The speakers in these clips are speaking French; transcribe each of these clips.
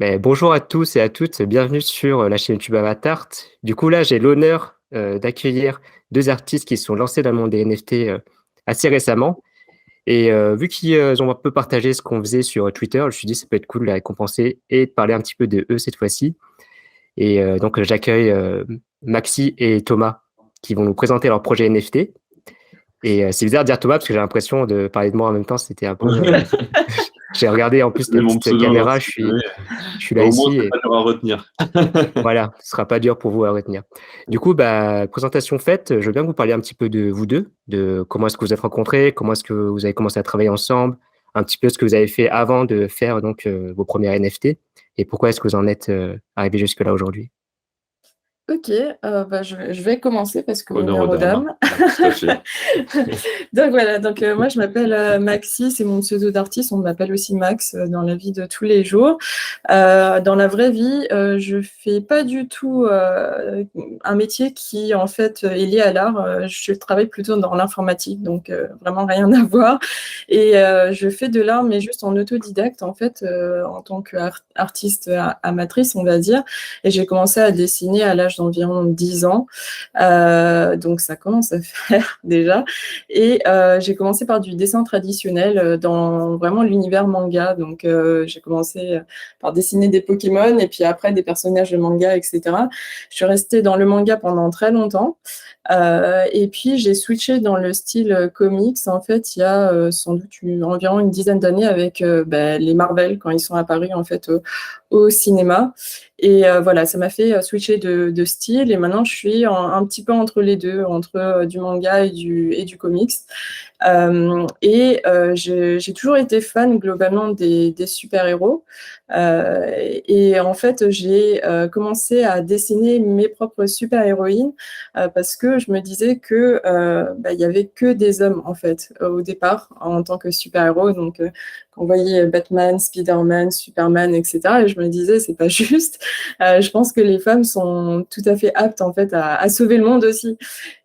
Bonjour à tous et à toutes, bienvenue sur la chaîne YouTube Avatart. Du coup, là, j'ai l'honneur d'accueillir deux artistes qui se sont lancés dans le monde des NFT assez récemment. Et vu qu'ils ont un peu partagé ce qu'on faisait sur Twitter, je me suis dit que ça peut être cool de les récompenser et de parler un petit peu de eux cette fois-ci. Et donc, j'accueille Maxi et Thomas qui vont nous présenter leur projet NFT. Et c'est bizarre de dire Thomas parce que j'ai l'impression de parler de moi en même temps. C'était un peu. J'ai regardé en plus C'est tes mon petites pseudo, hein, caméras, si tu veux. je suis là Au moins, ici. c'est pas dur à retenir. Voilà, ce sera pas dur pour vous à retenir. Du coup, présentation faite, je veux bien que vous parliez un petit peu de vous deux, de comment est-ce que vous êtes rencontrés, comment est-ce que vous avez commencé à travailler ensemble, un petit peu ce que vous avez fait avant de faire donc vos premiers NFT et pourquoi est-ce que vous en êtes arrivé jusque-là aujourd'hui. Ok, je vais commencer parce que Honneur aux honneur aux dames, hein. dames. Tout à fait. Donc voilà, moi je m'appelle Maxi, c'est mon pseudo d'artiste, on m'appelle aussi Max dans la vie de tous les jours. Dans la vraie vie, je fais pas du tout un métier qui en fait est lié à l'art. Je travaille plutôt dans l'informatique, donc vraiment rien à voir. Et je fais de l'art, mais juste en autodidacte en fait, en tant qu'artiste amatrice, on va dire. Et j'ai commencé à dessiner à l'âge d'environ 10 ans. Donc ça commence à faire déjà. Et j'ai commencé par du dessin traditionnel dans vraiment l'univers manga. Donc j'ai commencé par dessiner des Pokémon et puis après des personnages de manga, etc. Je suis restée dans le manga pendant très longtemps. Et puis j'ai switché dans le style comics en fait il y a sans doute environ une dizaine d'années avec les Marvel quand ils sont apparus en fait au cinéma. Et voilà, ça m'a fait switcher de style et maintenant je suis un petit peu entre les deux, entre du manga et du comics. J'ai toujours été fan globalement des super-héros. Et en fait, j'ai commencé à dessiner mes propres super-héroïnes parce que je me disais que il y avait que des hommes en fait au départ en tant que super-héros. Donc, on voyait Batman, Spider-Man, Superman, etc. Et je me disais, c'est pas juste. Je pense que les femmes sont tout à fait aptes en fait à sauver le monde aussi.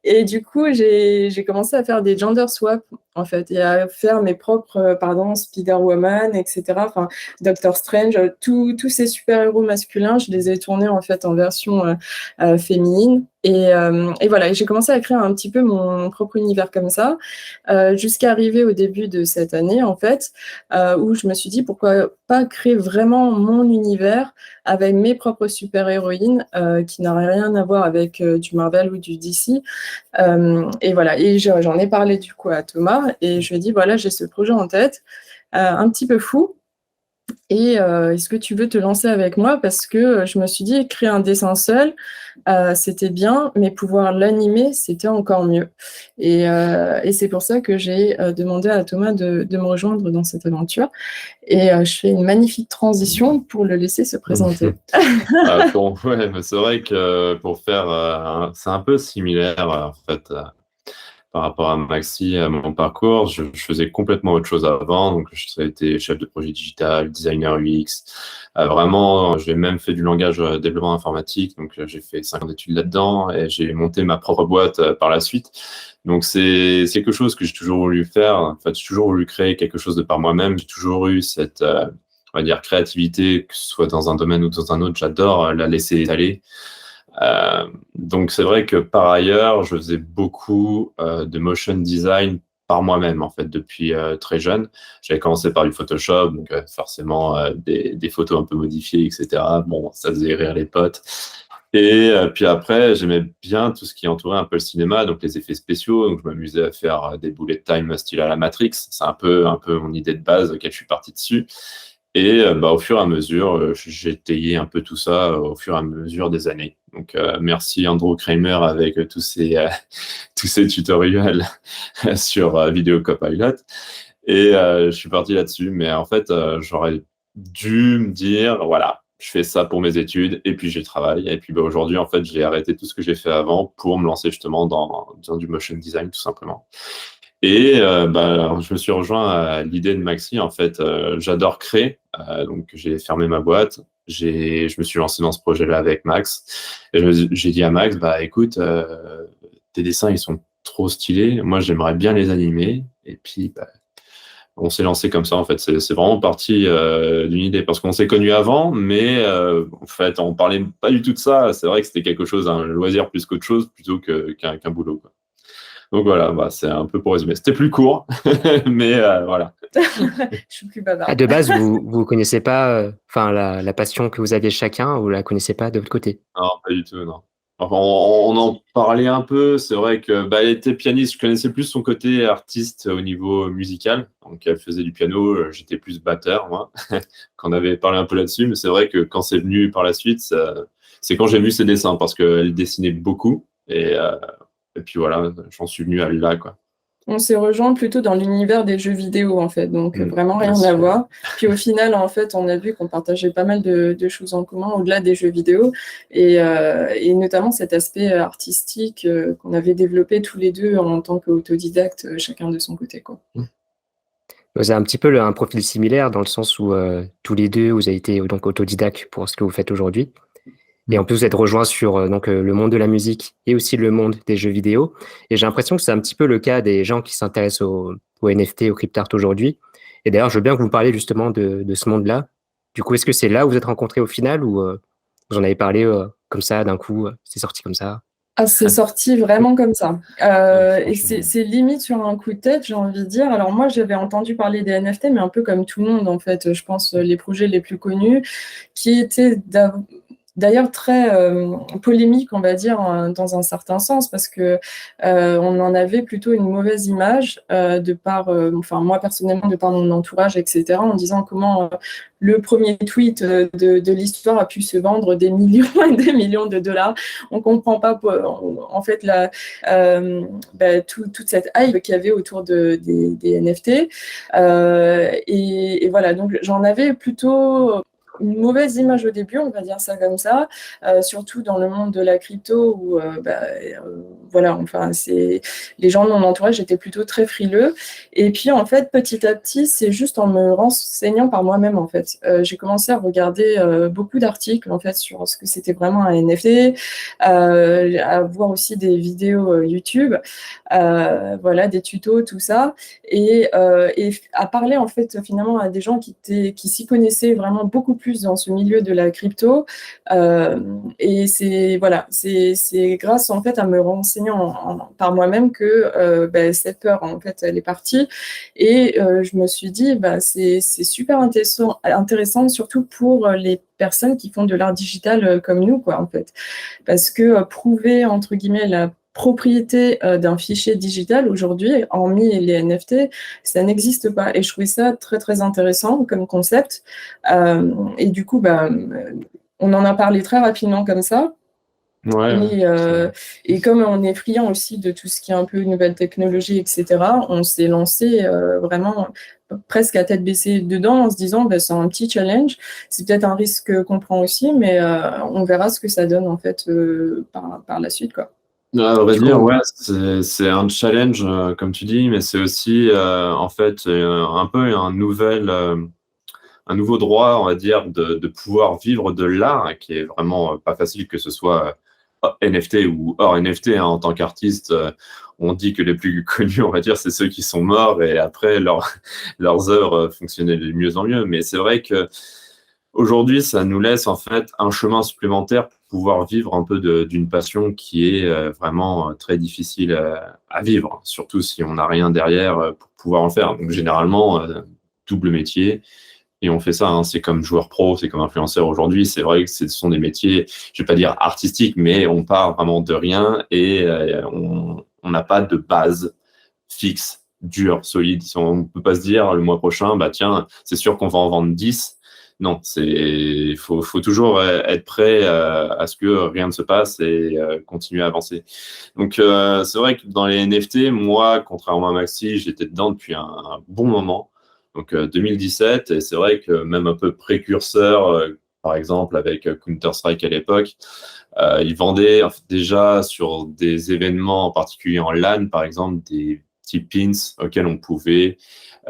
Et du coup, j'ai commencé à faire des gender swaps en fait et à faire mes propres, pardon, Spider-Woman, etc. Enfin, Doctor Strange, tous ces super-héros masculins, je les ai tournés en fait en version féminine. Et voilà, et j'ai commencé à créer un petit peu mon propre univers comme ça, jusqu'à arriver au début de cette année en fait, où je me suis dit pourquoi pas créer vraiment mon univers avec mes propres super-héroïnes qui n'auraient rien à voir avec du Marvel ou du DC. Et voilà, et j'en ai parlé du coup à Thomas et je lui ai dit voilà, j'ai ce projet en tête, un petit peu fou. Et est-ce que tu veux te lancer avec moi? Parce que je me suis dit, créer un dessin seul, c'était bien, mais pouvoir l'animer, c'était encore mieux. Et c'est pour ça que j'ai demandé à Thomas de me rejoindre dans cette aventure. Et je fais une magnifique transition pour le laisser se présenter. Ouais, mais c'est vrai que pour faire, c'est un peu similaire en fait par rapport à Maxi, à mon parcours. Je faisais complètement autre chose avant, donc j'ai été chef de projet digital, designer UX. Vraiment, j'ai même fait du langage développement informatique, donc j'ai fait 5 ans d'études là-dedans et j'ai monté ma propre boîte par la suite. Donc c'est quelque chose que j'ai toujours voulu faire. En fait, j'ai toujours voulu créer quelque chose de par moi-même. J'ai toujours eu cette on va dire créativité, que ce soit dans un domaine ou dans un autre. J'adore la laisser aller. Donc c'est vrai que par ailleurs, je faisais beaucoup de motion design par moi-même en fait depuis très jeune. J'avais commencé par du Photoshop, donc forcément des photos un peu modifiées, etc. Bon, ça faisait rire les potes. Et puis après, j'aimais bien tout ce qui entourait un peu le cinéma, donc les effets spéciaux. Donc je m'amusais à faire des bullet time style à la Matrix. C'est un peu mon idée de base auquel je suis parti dessus. Et au fur et à mesure, j'ai étayé un peu tout ça au fur et à mesure des années. Donc, merci Andrew Kramer avec tous ces tutoriels sur Video Copilot. Et je suis parti là-dessus. Mais en fait, j'aurais dû me dire, voilà, je fais ça pour mes études et puis j'ai travaillé. Et puis aujourd'hui, en fait, j'ai arrêté tout ce que j'ai fait avant pour me lancer justement dans du motion design, tout simplement. Et je me suis rejoint à l'idée de Maxi. En fait, j'adore créer. Donc, j'ai fermé ma boîte. Je me suis lancé dans ce projet-là avec Max. Et j'ai dit à Max, bah écoute, tes dessins, ils sont trop stylés. Moi, j'aimerais bien les animer. Et puis, on s'est lancé comme ça, en fait. C'est vraiment parti d'une idée, parce qu'on s'est connus avant, mais en fait, on parlait pas du tout de ça. C'est vrai que c'était quelque chose, un loisir plus qu'autre chose, plutôt qu'un boulot, quoi. Donc voilà, bah, c'est un peu pour résumer. C'était plus court, mais voilà. Je suis plus bavarde. De base, vous connaissez pas la passion que vous aviez chacun, ou la connaissez pas de votre côté? Non, pas du tout, non. Enfin, on en parlait un peu. C'est vrai que bah, elle était pianiste. Je connaissais plus son côté artiste au niveau musical. Donc, elle faisait du piano. J'étais plus batteur, moi. Qu'on avait parlé un peu là-dessus. Mais c'est vrai que quand c'est venu par la suite, c'est quand j'ai vu ses dessins, parce qu'elle dessinait beaucoup. Et puis voilà, j'en suis venu à là, quoi. On s'est rejoint plutôt dans l'univers des jeux vidéo, en fait, donc vraiment rien Bien à sûr. voir. Puis au final, en fait, on a vu qu'on partageait pas mal de choses en commun au-delà des jeux vidéo, et notamment cet aspect artistique qu'on avait développé tous les deux en tant qu'autodidacte, chacun de son côté, quoi. Vous avez un petit peu un profil similaire, dans le sens où tous les deux, vous avez été donc autodidacte pour ce que vous faites aujourd'hui. Et en plus, vous êtes rejoints sur le monde de la musique et aussi le monde des jeux vidéo. Et j'ai l'impression que c'est un petit peu le cas des gens qui s'intéressent aux NFT, au cryptart aujourd'hui. Et d'ailleurs, je veux bien que vous me parliez justement de ce monde-là. Du coup, est-ce que c'est là où vous êtes rencontrés au final, ou vous en avez parlé comme ça, d'un coup, c'est sorti comme ça? Ah, c'est sorti vraiment comme ça. Et c'est limite sur un coup de tête, j'ai envie de dire. Alors moi, j'avais entendu parler des NFT, mais un peu comme tout le monde, en fait. Je pense les projets les plus connus, qui étaient d'ailleurs très polémiques, on va dire, dans un certain sens, parce que on en avait plutôt une mauvaise image de par, enfin moi personnellement, de par mon entourage, etc., en disant comment le premier tweet de l'histoire a pu se vendre des millions et des millions de dollars. On comprend pas, en fait, toute cette hype qu'il y avait autour des NFT. Et voilà, donc j'en avais plutôt une mauvaise image au début, on va dire ça comme ça, surtout dans le monde de la crypto où, voilà, enfin, les gens de mon entourage étaient plutôt très frileux. Et puis, en fait, petit à petit, c'est juste en me renseignant par moi-même, en fait. J'ai commencé à regarder beaucoup d'articles, en fait, sur ce que c'était vraiment un NFT, à voir aussi des vidéos YouTube, voilà, des tutos, tout ça, et à parler, en fait, finalement, à des gens qui s'y connaissaient vraiment beaucoup plus dans ce milieu de la crypto, et c'est grâce, en fait, à me renseignant par moi-même que cette peur, en fait, elle est partie, et je me suis dit, c'est super intéressant, surtout pour les personnes qui font de l'art digital comme nous, quoi, en fait, parce que prouver, entre guillemets, la propriété d'un fichier digital aujourd'hui, hormis les NFT, ça n'existe pas. Et je trouvais ça très, très intéressant comme concept. Et du coup, on en a parlé très rapidement comme ça. Ouais, et comme on est friand aussi de tout ce qui est un peu nouvelle technologie, etc., on s'est lancé vraiment presque à tête baissée dedans en se disant c'est un petit challenge, c'est peut-être un risque qu'on prend aussi, mais on verra ce que ça donne en fait par la suite, quoi. à vrai Du dire, coup, ouais, c'est un challenge, comme tu dis, mais c'est aussi, en fait, un peu un nouveau droit, on va dire, de pouvoir vivre de l'art, hein, qui est vraiment pas facile, que ce soit NFT ou hors NFT, hein. En tant qu'artiste, on dit que les plus connus, on va dire, c'est ceux qui sont morts, et après, leurs œuvres fonctionnaient de mieux en mieux. Mais c'est vrai que aujourd'hui, ça nous laisse en fait un chemin supplémentaire pour pouvoir vivre un peu d'une passion qui est vraiment très difficile à vivre, surtout si on n'a rien derrière pour pouvoir en faire. Donc généralement, double métier. Et on fait ça, hein. C'est comme joueur pro, c'est comme influenceur aujourd'hui. C'est vrai que ce sont des métiers, je vais pas dire artistiques, mais on part vraiment de rien, et on n'a pas de base fixe, dure, solide. On ne peut pas se dire le mois prochain, tiens, c'est sûr qu'on va en vendre 10. Non, il faut toujours être prêt à ce que rien ne se passe, et continuer à avancer. Donc, c'est vrai que dans les NFT, moi, contrairement à Maxi, j'étais dedans depuis un bon moment. Donc, 2017, et c'est vrai que même un peu précurseur, par exemple, avec Counter-Strike à l'époque, ils vendaient déjà sur des événements, en particulier en LAN, par exemple, des petits pins auxquels on pouvait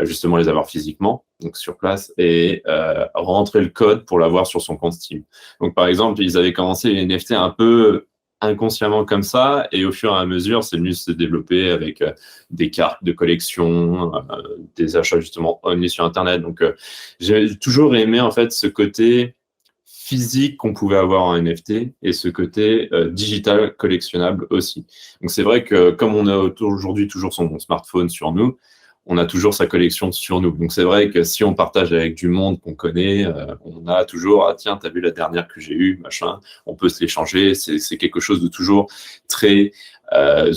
justement les avoir physiquement, donc sur place, et rentrer le code pour l'avoir sur son compte Steam. Donc, par exemple, ils avaient commencé les NFT un peu inconsciemment comme ça, et au fur et à mesure, c'est venu se développer avec des cartes de collection, des achats justement only sur Internet. Donc, j'ai toujours aimé en fait ce côté physique qu'on pouvait avoir en NFT et ce côté digital collectionnable aussi. Donc, c'est vrai que comme on a aujourd'hui toujours son smartphone sur nous, on a toujours sa collection sur nous. Donc, c'est vrai que si on partage avec du monde qu'on connaît, on a toujours, ah tiens, t'as vu la dernière que j'ai eue, machin, on peut se l'échanger. C'est quelque chose de toujours très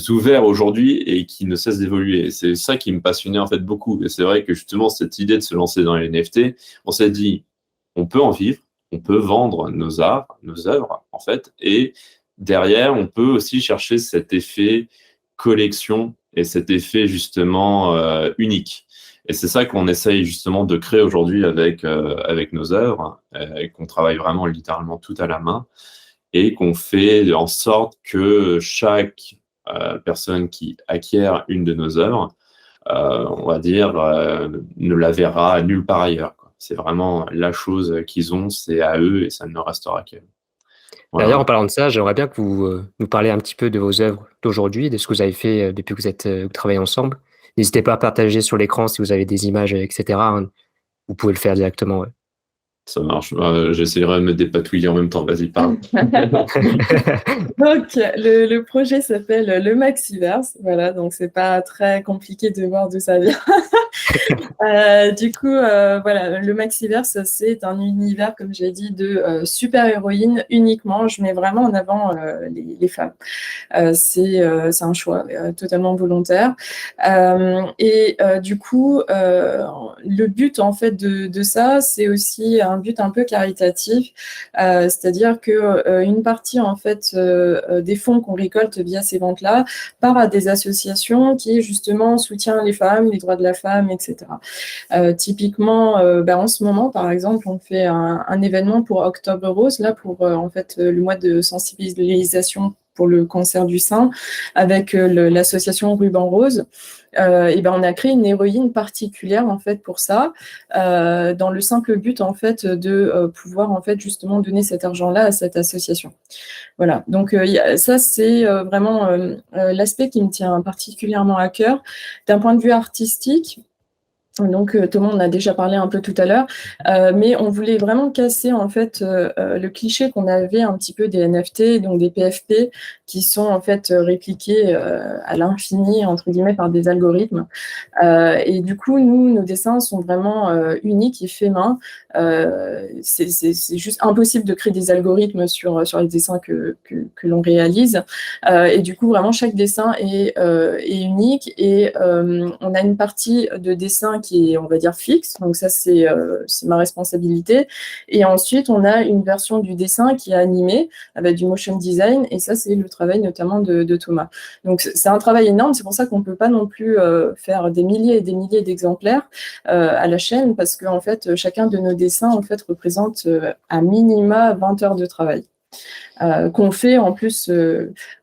ouvert aujourd'hui et qui ne cesse d'évoluer. C'est ça qui me passionnait en fait beaucoup. Et c'est vrai que justement, cette idée de se lancer dans les NFT, on s'est dit, on peut en vivre, on peut vendre nos arts, nos œuvres, en fait, et derrière, on peut aussi chercher cet effet collection et cet effet justement unique. Et c'est ça qu'on essaye justement de créer aujourd'hui avec nos œuvres, et qu'on travaille vraiment littéralement tout à la main, et qu'on fait en sorte que chaque personne qui acquiert une de nos œuvres, on va dire, ne la verra nulle part ailleurs, quoi. C'est vraiment la chose qu'ils ont, c'est à eux et ça ne restera qu'à eux. Voilà. D'ailleurs, en parlant de ça, j'aimerais bien que vous nous parliez un petit peu de vos œuvres d'aujourd'hui, de ce que vous avez fait depuis que vous travaillez ensemble. N'hésitez pas à partager sur l'écran si vous avez des images, etc., hein. Vous pouvez le faire directement. Ouais. Ça marche. J'essaierai de me dépatouiller en même temps. Vas-y, parle. Donc, le projet s'appelle le Maxiverse. Voilà, donc c'est pas très compliqué de voir d'où ça vient. Du coup, voilà, le Maxiverse, c'est un univers, comme j'ai dit, de super-héroïnes uniquement. Je mets vraiment en avant les femmes. C'est un choix totalement volontaire. Du coup, le but, en fait, de ça, c'est aussi un but un peu caritatif. C'est-à-dire que une partie, en fait, des fonds qu'on récolte via ces ventes-là part à des associations qui, justement, soutiennent les femmes, les droits de la femme, etc. Typiquement, en ce moment, par exemple, on fait un événement pour Octobre Rose, là, pour en fait le mois de sensibilisation pour le cancer du sein, avec l'association Ruban Rose. On a créé une héroïne particulière en fait pour ça, dans le simple but en fait de pouvoir en fait justement donner cet argent-là à cette association. Voilà. Donc ça c'est vraiment l'aspect qui me tient particulièrement à cœur. D'un point de vue artistique, donc Thomas en a déjà parlé un peu tout à l'heure, mais on voulait vraiment casser en fait le cliché qu'on avait un petit peu des NFT, donc des PFP, qui sont en fait répliqués à l'infini entre guillemets par des algorithmes. Et du coup, nous, nos dessins sont vraiment uniques et faits main. C'est juste impossible de créer des algorithmes sur les dessins que l'on réalise. Et du coup, vraiment, chaque dessin est unique. Et on a une partie de dessin qui est, on va dire, fixe. Donc ça, c'est ma responsabilité. Et ensuite, on a une version du dessin qui est animée avec du motion design. Et ça, c'est le travail notamment de Thomas. Donc c'est un travail énorme. C'est pour ça qu'on ne peut pas non plus faire des milliers et des milliers d'exemplaires à la chaîne, parce qu'en fait, chacun de nos dessins en fait, représente à minima 20 heures de travail. Qu'on fait en plus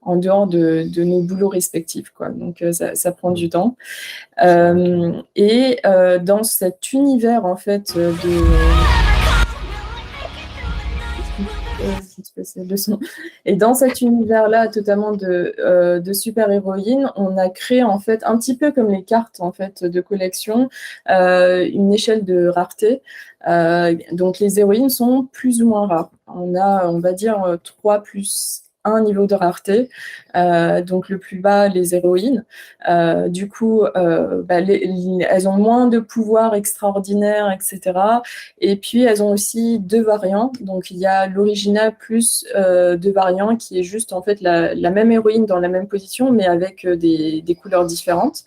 en dehors de nos boulots respectifs, quoi. Donc ça prend du temps. Dans cet univers en fait et dans cet univers-là, totalement de super-héroïnes, on a créé en fait un petit peu comme les cartes en fait de collection, une échelle de rareté. Donc les héroïnes sont plus ou moins rares. On a, on va dire, 3 plus 1 niveau de rareté. Donc le plus bas, les héroïnes. Du coup, elles ont moins de pouvoirs extraordinaires, etc. Et puis elles ont aussi 2 variants. Donc il y a l'original plus 2 variants qui est juste en fait la même héroïne dans la même position, mais avec des couleurs différentes.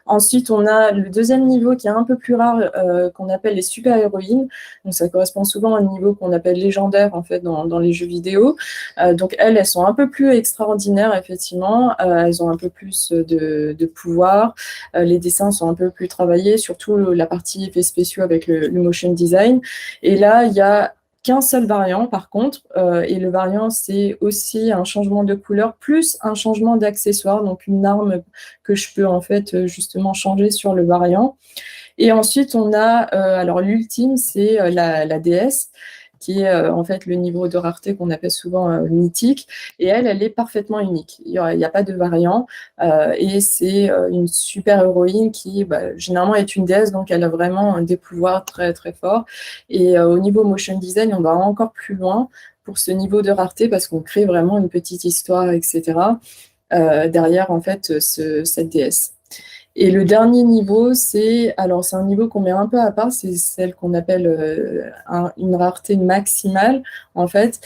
Ensuite, on a le deuxième niveau qui est un peu plus rare, qu'on appelle les super-héroïnes. Donc, ça correspond souvent à un niveau qu'on appelle légendaire, en fait, dans les jeux vidéo. Donc, elles sont un peu plus extraordinaires, effectivement. Elles ont un peu plus de pouvoir. Les dessins sont un peu plus travaillés, surtout la partie effets spéciaux avec le motion design. Et là, il y a qu'un seul variant par contre, et le variant c'est aussi un changement de couleur plus un changement d'accessoire, donc une arme que je peux en fait justement changer sur le variant. Et ensuite on a, alors l'ultime c'est la déesse, qui est en fait le niveau de rareté qu'on appelle souvent mythique, et elle est parfaitement unique. Il n'y a pas de variant, et c'est une super héroïne qui généralement est une déesse, donc elle a vraiment des pouvoirs très très forts. Et au niveau motion design, on va encore plus loin pour ce niveau de rareté parce qu'on crée vraiment une petite histoire, etc. Derrière en fait cette déesse. Et le dernier niveau, c'est un niveau qu'on met un peu à part, c'est celle qu'on appelle une rareté maximale. En fait,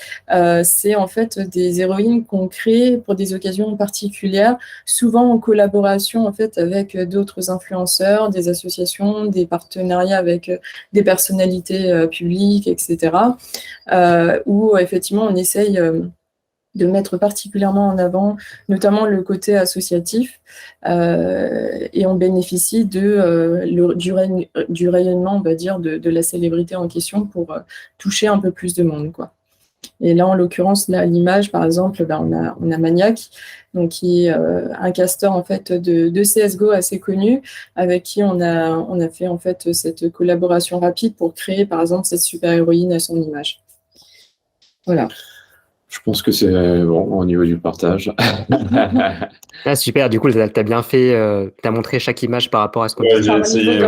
c'est en fait des héroïnes qu'on crée pour des occasions particulières, souvent en collaboration en fait avec d'autres influenceurs, des associations, des partenariats avec des personnalités publiques, etc. Où effectivement on essaye de mettre particulièrement en avant, notamment le côté associatif, et on bénéficie du rayonnement, on va dire, de la célébrité en question pour toucher un peu plus de monde, quoi. Et là, en l'occurrence, là, l'image, par exemple, on a Maniac, donc qui est un casteur en fait de CS:GO assez connu, avec qui on a fait en fait cette collaboration rapide pour créer, par exemple, cette super héroïne à son image. Voilà. Je pense que c'est bon au niveau du partage. Ah, super, du coup, tu as bien fait, tu as montré chaque image par rapport à ce qu'on Ouais, disait. j'ai essayé.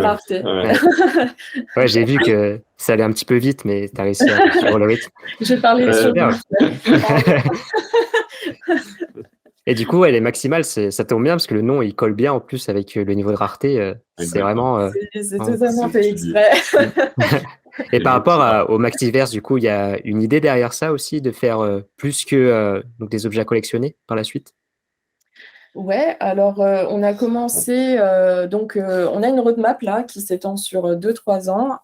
Ouais, j'ai vu que ça allait un petit peu vite, mais tu as réussi à suivre le rythme. J'ai parlé sur Et du coup, elle est maximale, ça tombe bien parce que le nom il colle bien en plus avec le niveau de rareté. C'est vraiment. C'est totalement fait exprès. Et par rapport au Maxiverse, du coup, il y a une idée derrière ça aussi de faire plus que donc des objets à collectionner par la suite? Ouais, alors on a commencé, on a une roadmap là qui s'étend sur 2-3 ans,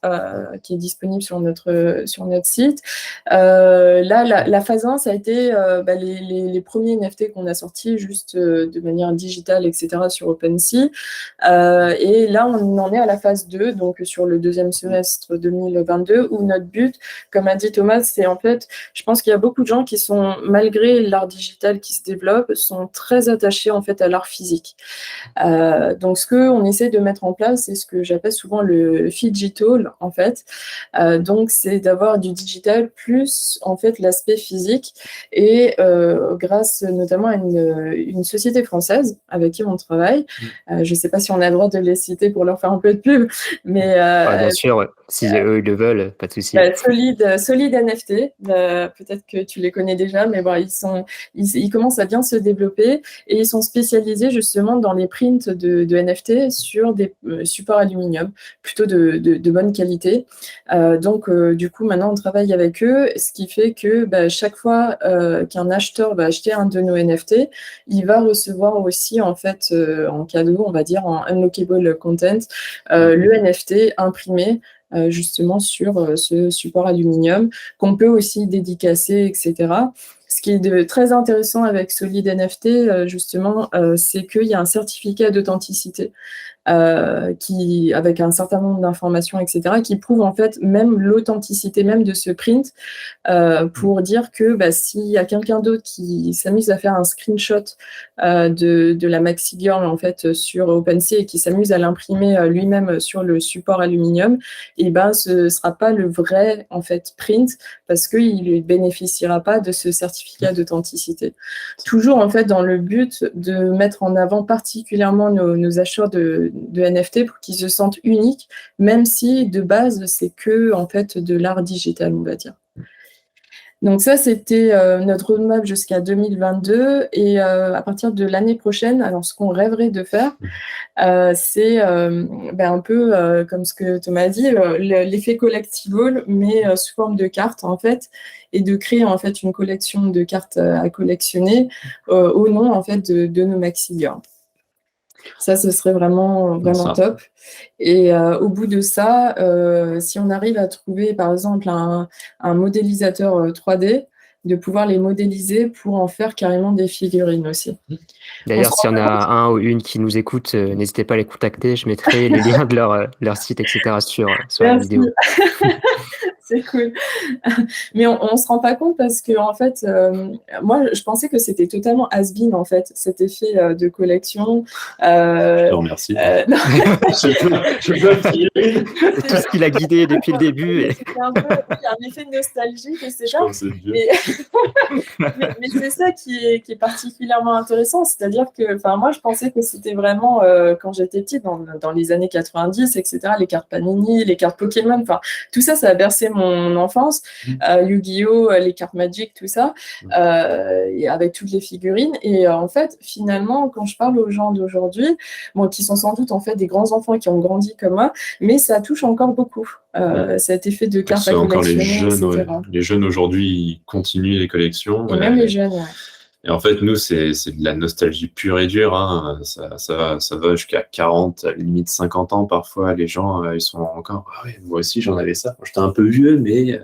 qui est disponible sur notre site. Là, la phase 1, ça a été les premiers NFT qu'on a sortis juste de manière digitale, etc., sur OpenSea. Et là, on en est à la phase 2, donc sur le deuxième semestre 2022, où notre but, comme a dit Thomas, c'est en fait, je pense qu'il y a beaucoup de gens qui sont, malgré l'art digital qui se développe, sont très attachés en fait à l'art physique. Donc ce qu'on essaie de mettre en place, c'est ce que j'appelle souvent le phygital en fait. Donc c'est d'avoir du digital plus en fait l'aspect physique, et grâce notamment à une société française avec qui on travaille. Je ne sais pas si on a le droit de les citer pour leur faire un peu de pub, mais bien sûr, si eux ils le veulent, pas de souci. Solid NFT, peut-être que tu les connais déjà, mais bon, ils commencent à bien se développer, et ils sont spécialisés justement dans les prints de NFT sur des supports aluminium, plutôt de bonne qualité. Donc, du coup, maintenant, on travaille avec eux, ce qui fait que chaque fois qu'un acheteur va acheter un de nos NFT, il va recevoir aussi, en fait, en cadeau, on va dire, en unlockable content, le NFT imprimé justement sur ce support aluminium, qu'on peut aussi dédicacer, etc. Ce qui est très intéressant avec Solid NFT, justement, c'est qu'il y a un certificat d'authenticité avec un certain nombre d'informations, etc., qui prouvent en fait même l'authenticité même de ce print, pour dire que s'il y a quelqu'un d'autre qui s'amuse à faire un screenshot de la Maxi Girl en fait sur OpenSea et qui s'amuse à l'imprimer lui-même sur le support aluminium, et ce sera pas le vrai en fait print, parce qu'il ne bénéficiera pas de ce certificat d'authenticité. Toujours en fait dans le but de mettre en avant particulièrement nos acheteurs de NFT pour qu'ils se sentent uniques, même si de base c'est que en fait de l'art digital, on va dire. Donc ça, c'était notre roadmap jusqu'à 2022, et à partir de l'année prochaine, alors ce qu'on rêverait de faire, c'est un peu comme ce que Thomas a dit, l'effet collectible, mais sous forme de cartes en fait, et de créer en fait une collection de cartes à collectionner au nom en fait de nos Maxi Girls. Ça, ce serait vraiment top. Et au bout de ça, si on arrive à trouver, par exemple, un modélisateur 3D, de pouvoir les modéliser pour en faire carrément des figurines aussi. D'ailleurs, s'il y en a un ou une qui nous écoute, n'hésitez pas à les contacter. Je mettrai les liens de leur site, etc. sur la vidéo. C'est cool. Mais on se rend pas compte parce que en fait, moi, je pensais que c'était totalement has-been en fait, cet effet de collection. Je te remercie. Non, Je peux figurer. C'est tout ce qui l'a guidé depuis le début. c'était un peu un effet nostalgique, etc. Je pense que c'est Dieu. Mais c'est ça qui est particulièrement intéressant, c'est-à-dire que, enfin, moi, je pensais que c'était vraiment, quand j'étais petite, dans les années 90, etc., les cartes Panini, les cartes Pokémon, enfin, tout ça, ça a bercé mon enfance, Yu-Gi-Oh, les cartes Magic, tout ça, et avec toutes les figurines. Et en fait, finalement, quand je parle aux gens d'aujourd'hui, bon, qui sont sans doute en fait des grands enfants qui ont grandi comme moi, mais ça touche encore beaucoup, cet effet de cartes à Encore les collectionner, jeunes, etc. ouais. Les jeunes aujourd'hui, ils continuent les collections. Et même les jeunes, ouais. Et en fait, nous, c'est de la nostalgie pure et dure, hein. Ça va jusqu'à 40, à la limite 50 ans parfois. Les gens, ils sont encore, ah ouais, moi aussi j'en avais ça. J'étais un peu vieux, mais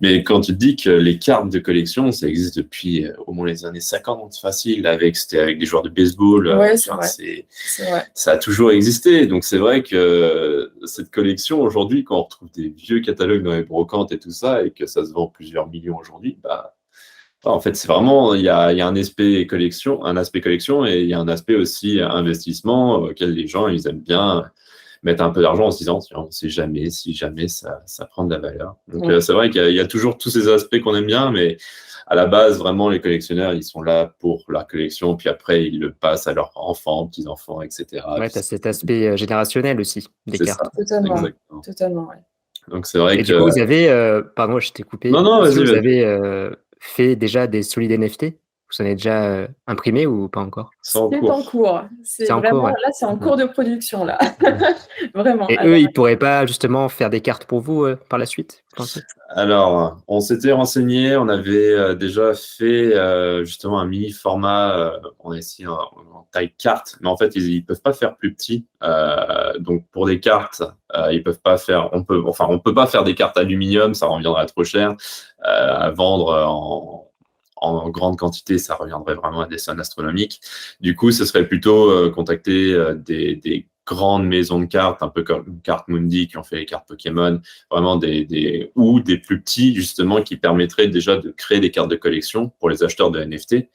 mais quand tu te dis que les cartes de collection, ça existe depuis au moins les années 50, facile, c'était avec des joueurs de baseball. Ouais, c'est Enfin, vrai. C'est vrai. ça a toujours existé. Donc c'est vrai que cette collection aujourd'hui, quand on retrouve des vieux catalogues dans les brocantes et tout ça, et que ça se vend plusieurs millions aujourd'hui, bah en fait, c'est vraiment, il y a un aspect collection, et il y a un aspect aussi investissement auquel les gens, ils aiment bien mettre un peu d'argent en se disant, tiens, on ne sait jamais si jamais ça prend de la valeur. Donc, c'est vrai qu'il y a toujours tous ces aspects qu'on aime bien, mais à la base, vraiment, les collectionneurs, ils sont là pour la collection, puis après, ils le passent à leurs enfants, petits-enfants, etc. Ouais, tu as cet aspect générationnel aussi des C'est cartes. ça, Totalement. exactement. Totalement, ouais. Donc, c'est vrai Et que… du coup, vous avez, pardon, je t'ai coupé. Non, Est-ce que vas-y, vous vas-y. avez fait déjà des solides NFT? Vous en avez déjà imprimé ou pas encore? C'est en C'est cours. en cours. C'est C'est en cours, vraiment, ouais. là, c'est en cours de production, là. Vraiment. Et Alors, eux, ils pourraient pas justement faire des cartes pour vous par la suite, vous pensez? Alors, on s'était renseigné, on avait déjà fait justement un mini format, on a essayé en taille carte, mais en fait, ils peuvent pas faire plus petit. Donc, pour des cartes, ils peuvent pas faire, on peut pas faire des cartes aluminium, ça reviendrait trop cher. À vendre en grande quantité, ça reviendrait vraiment à des sommes astronomiques. Du coup, ce serait plutôt contacter des grandes maisons de cartes, un peu comme Carte Mundi qui ont fait les cartes Pokémon, vraiment ou des plus petits justement qui permettraient déjà de créer des cartes de collection pour les acheteurs de NFT,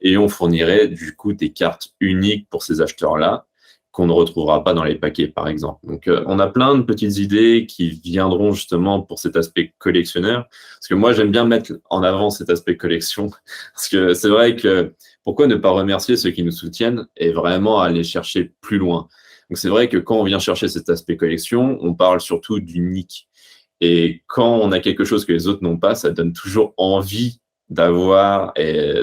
et on fournirait du coup des cartes uniques pour ces acheteurs-là qu'on ne retrouvera pas dans les paquets par exemple. Donc on a plein de petites idées qui viendront justement pour cet aspect collectionneur, parce que moi j'aime bien mettre en avant cet aspect collection, parce que c'est vrai que pourquoi ne pas remercier ceux qui nous soutiennent et vraiment aller chercher plus loin. Donc c'est vrai que quand on vient chercher cet aspect collection, on parle surtout d'unique. Et quand on a quelque chose que les autres n'ont pas, ça donne toujours envie d'avoir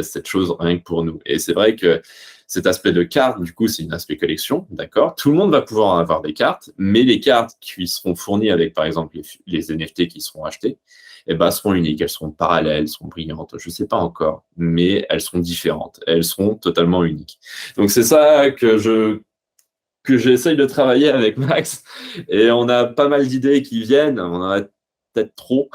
cette chose rien que pour nous. Et c'est vrai que cet aspect de carte, du coup, c'est un aspect collection, d'accord? Tout le monde va pouvoir avoir des cartes, mais les cartes qui seront fournies avec, par exemple, les NFT qui seront achetés, eh ben, seront uniques, elles seront parallèles, elles seront brillantes, je ne sais pas encore, mais elles seront différentes, elles seront totalement uniques. Donc c'est ça que j'essaye de travailler avec Max, et on a pas mal d'idées qui viennent, on en a peut-être trop,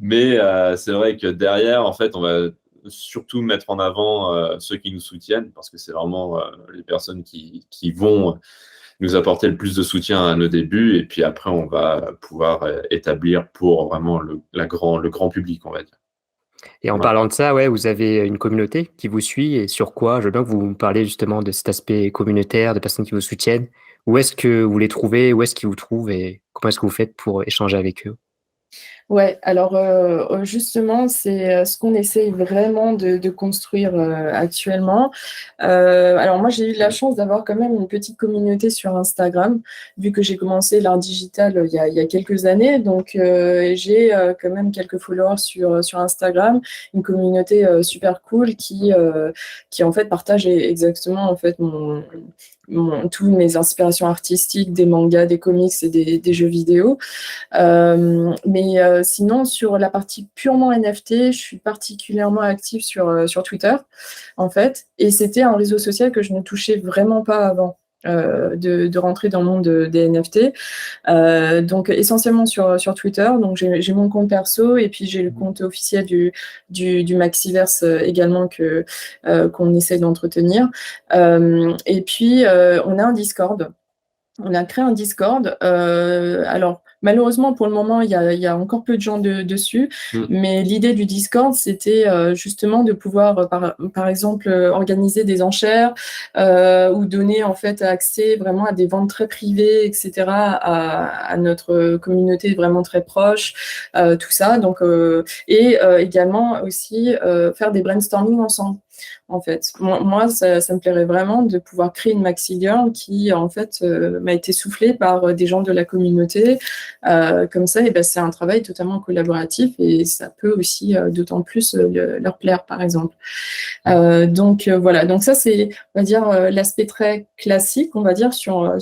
mais c'est vrai que derrière, en fait, on va surtout mettre en avant ceux qui nous soutiennent, parce que c'est vraiment les personnes qui vont nous apporter le plus de soutien à nos débuts, et puis après, on va pouvoir établir pour vraiment le grand public, on va dire. Et en parlant de ça, ouais, vous avez une communauté qui vous suit et sur quoi? Je veux bien que vous me parliez justement de cet aspect communautaire, de personnes qui vous soutiennent. Où est-ce que vous les trouvez? Où est-ce qu'ils vous trouvent et comment est-ce que vous faites pour échanger avec eux? Ouais, alors justement, c'est ce qu'on essaye vraiment de construire actuellement. Alors moi, j'ai eu la chance d'avoir quand même une petite communauté sur Instagram, vu que j'ai commencé l'art digital il y a quelques années. Donc, j'ai quand même quelques followers sur Instagram, une communauté super cool qui en fait partage exactement en fait toutes mes inspirations artistiques, des mangas, des comics et des jeux vidéo. Mais sinon, sur la partie purement NFT, je suis particulièrement active sur Twitter, en fait. Et c'était un réseau social que je ne touchais vraiment pas avant. De rentrer dans le monde des NFT. Donc essentiellement sur Twitter. Donc j'ai mon compte perso et puis j'ai le compte officiel du Maxiverse également qu'on essaie d'entretenir. Et puis on a un Discord. On a créé un Discord. Alors, malheureusement, pour le moment, il y a encore peu de gens dessus, mais l'idée du Discord, c'était justement de pouvoir, par exemple, organiser des enchères ou donner en fait accès vraiment à des ventes très privées, etc., à notre communauté vraiment très proche, tout ça. Donc, et également aussi faire des brainstorming ensemble. En fait, moi ça me plairait vraiment de pouvoir créer une Maxi Girl qui, en fait, m'a été soufflée par des gens de la communauté. Comme ça, et ben, c'est un travail totalement collaboratif et ça peut aussi d'autant plus leur plaire, par exemple. Donc, voilà. Donc ça, c'est, on va dire, l'aspect très classique, on va dire, sur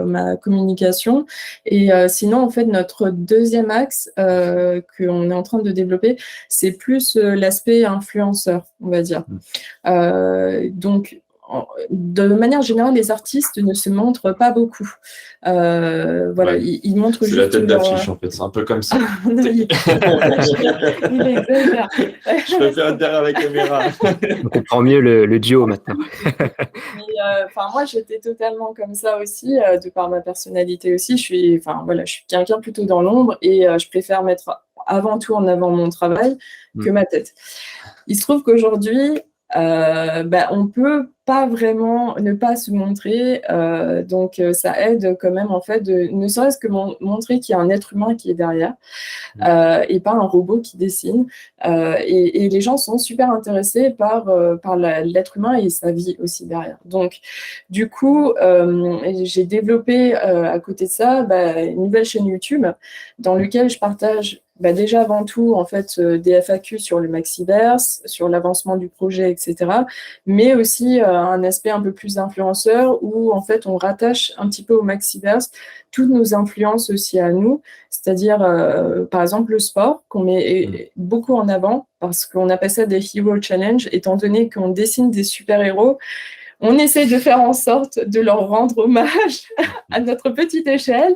ma communication. Et sinon, en fait, notre deuxième axe qu'on est en train de développer, c'est plus l'aspect influenceur, on va dire. Donc, de manière générale, les artistes ne se montrent pas beaucoup. Voilà, Ouais. ils montrent C'est juste la tête d'affiche, en fait. C'est un peu comme ça. il exagère. Je préfère être derrière la caméra. On comprend mieux le duo maintenant. Mais moi, j'étais totalement comme ça aussi, de par ma personnalité aussi. Je suis quelqu'un plutôt dans l'ombre et je préfère mettre avant tout en avant mon travail que ma tête. Il se trouve qu'aujourd'hui, on peut pas vraiment ne pas se montrer, donc ça aide quand même en fait ne serait-ce que montrer qu'il y a un être humain qui est derrière et pas un robot qui dessine, et les gens sont super intéressés par l'être humain et sa vie aussi derrière. Donc du coup, j'ai développé à côté de ça une nouvelle chaîne YouTube dans laquelle je partage déjà avant tout en fait des FAQ sur le Maxiverse, sur l'avancement du projet, etc. Mais aussi un aspect un peu plus influenceur où en fait on rattache un petit peu au Maxiverse toutes nos influences aussi à nous, c'est-à-dire par exemple le sport qu'on met beaucoup en avant parce qu'on appelle ça des Hero Challenge, étant donné qu'on dessine des super-héros. On essaie de faire en sorte de leur rendre hommage à notre petite échelle.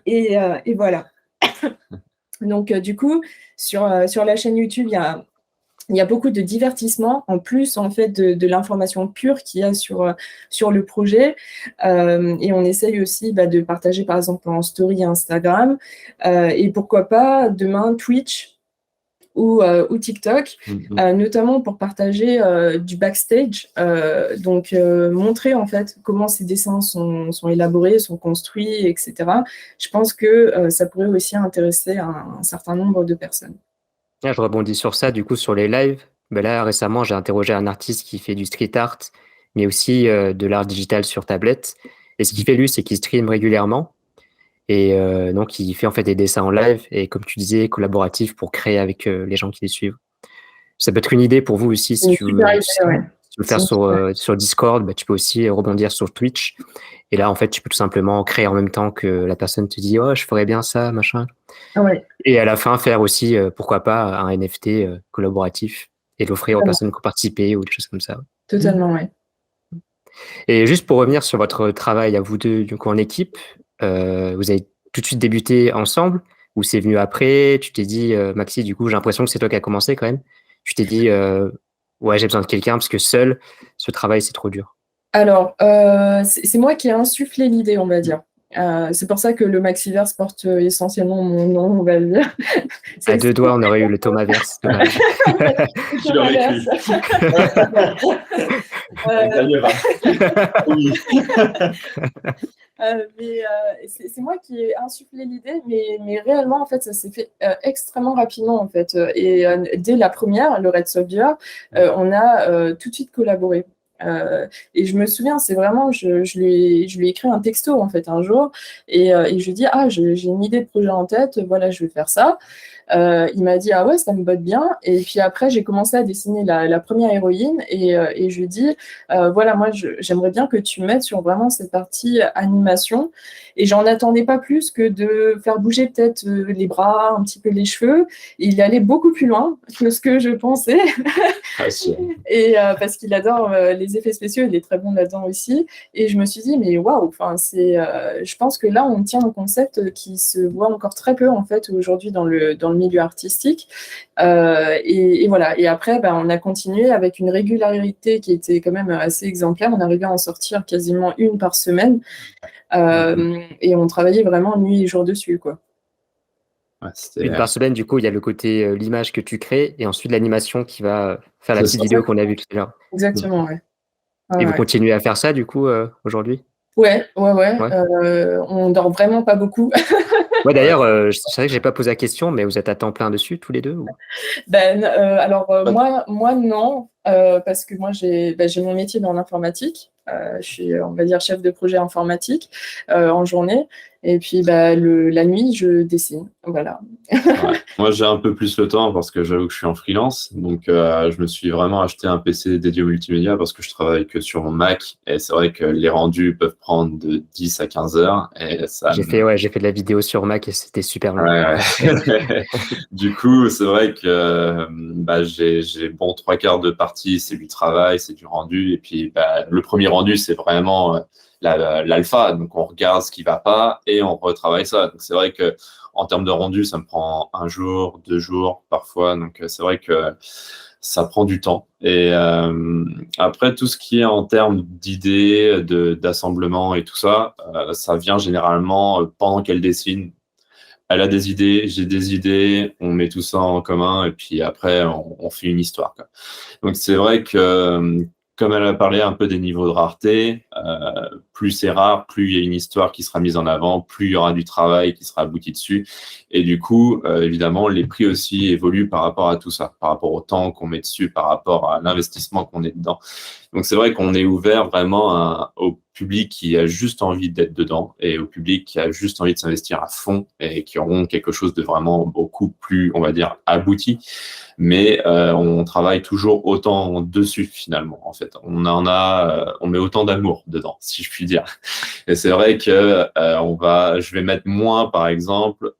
Et voilà. Donc, du coup, sur la chaîne YouTube, il y a beaucoup de divertissement, en plus, en fait, de l'information pure qu'il y a sur le projet. Et on essaye aussi de partager, par exemple, en story Instagram. Et pourquoi pas, demain, Twitch ou TikTok, notamment pour partager du backstage, donc montrer en fait comment ces dessins sont élaborés, sont construits, etc. Je pense que ça pourrait aussi intéresser un certain nombre de personnes. Je rebondis sur ça, du coup, sur les lives. Là, récemment, j'ai interrogé un artiste qui fait du street art, mais aussi de l'art digital sur tablette. Et ce qu'il fait, lui, c'est qu'il stream régulièrement. Et donc, il fait en fait des dessins en live et, comme tu disais, collaboratif pour créer avec les gens qui les suivent. Ça peut être une idée pour vous aussi si tu veux faire sur Discord. Tu peux aussi rebondir sur Twitch. Et là, en fait, tu peux tout simplement créer en même temps que la personne te dit « Oh, je ferais bien ça, machin ». Et à la fin, faire aussi, pourquoi pas, un NFT collaboratif et l'offrir aux personnes qui ont participé ou des choses comme ça. Totalement, oui. Et juste pour revenir sur votre travail à vous deux, du coup, en équipe, vous avez tout de suite débuté ensemble ou c'est venu après? Tu t'es dit, Maxi, du coup, j'ai l'impression que c'est toi qui as commencé quand même. Tu t'es dit, ouais, j'ai besoin de quelqu'un parce que seul, ce travail, c'est trop dur. Alors, c'est moi qui ai insufflé l'idée, on va dire. C'est pour ça que le Maxiverse porte essentiellement mon nom, on va dire. À deux doigts, on aurait eu le Thomasverse. Dommage. Je l'aurais cru. Oui. Mais c'est moi qui ai insufflé l'idée, mais réellement, en fait, ça s'est fait extrêmement rapidement, en fait. Et dès la première, le Red Soldier, on a tout de suite collaboré. Et je me souviens, c'est vraiment, je lui ai écrit un texto, en fait, un jour, et je lui ai dit, j'ai une idée de projet en tête, voilà, je vais faire ça. Il m'a dit, ah ouais, ça me botte bien. Et puis après, j'ai commencé à dessiner la première héroïne et je lui ai dit, voilà, moi, j'aimerais bien que tu m'aides sur vraiment cette partie animation. Et j'en attendais pas plus que de faire bouger peut-être les bras, un petit peu les cheveux. Et il allait beaucoup plus loin que ce que je pensais. Et parce qu'il adore les effets spéciaux, il est très bon là-dedans aussi. Et je me suis dit, mais waouh, je pense que là, on tient un concept qui se voit encore très peu, en fait, aujourd'hui dans le le milieu artistique. Et voilà. Et après, on a continué avec une régularité qui était quand même assez exemplaire. On arrivait à en sortir quasiment une par semaine. Et on travaillait vraiment nuit et jour dessus, quoi. Ouais, Une par semaine, du coup, il y a le côté l'image que tu crées et ensuite l'animation qui va faire la petite vidéo qu'on a vue tout à l'heure. Exactement, ouais. Et vous continuez à faire ça, du coup, aujourd'hui? Ouais. On dort vraiment pas beaucoup. Ouais, d'ailleurs, c'est vrai que j'ai pas posé la question, mais vous êtes à temps plein dessus, tous les deux, ou? Moi, non, parce que moi, j'ai mon métier dans l'informatique. Je suis, on va dire, chef de projet informatique en journée. Et puis, la nuit, je dessine. Voilà. Ouais. Moi, j'ai un peu plus le temps parce que j'avoue que je suis en freelance. Donc, je me suis vraiment acheté un PC dédié au multimédia parce que je travaille que sur mon Mac. Et c'est vrai que les rendus peuvent prendre de 10 à 15 heures. Et ça J'ai fait de la vidéo sur Mac et c'était super long. Ouais. Du coup, c'est vrai que j'ai bon 3/4 de partie, c'est du travail, c'est du rendu. Et puis, le premier rendu, c'est vraiment l'alpha. Donc, on regarde ce qui va pas et on retravaille ça. Donc, c'est vrai que en termes de rendu, ça me prend 1 jour, 2 jours parfois. Donc, c'est vrai que ça prend du temps. Et après, tout ce qui est en termes d'idées, d'assemblement et tout ça, ça vient généralement pendant qu'elle dessine. Elle a des idées, j'ai des idées, on met tout ça en commun et puis après, on fait une histoire, quoi. Donc, c'est vrai que, comme elle a parlé un peu des niveaux de rareté, plus c'est rare, plus il y a une histoire qui sera mise en avant, plus il y aura du travail qui sera abouti dessus. Et du coup, évidemment, les prix aussi évoluent par rapport à tout ça, par rapport au temps qu'on met dessus, par rapport à l'investissement qu'on est dedans. Donc, c'est vrai qu'on est ouvert vraiment au public qui a juste envie d'être dedans et au public qui a juste envie de s'investir à fond et qui auront quelque chose de vraiment beaucoup plus, on va dire, abouti. Mais on travaille toujours autant dessus finalement. En fait, on met autant d'amour dedans, si je puis dire. Et c'est vrai que je vais mettre moins, par exemple,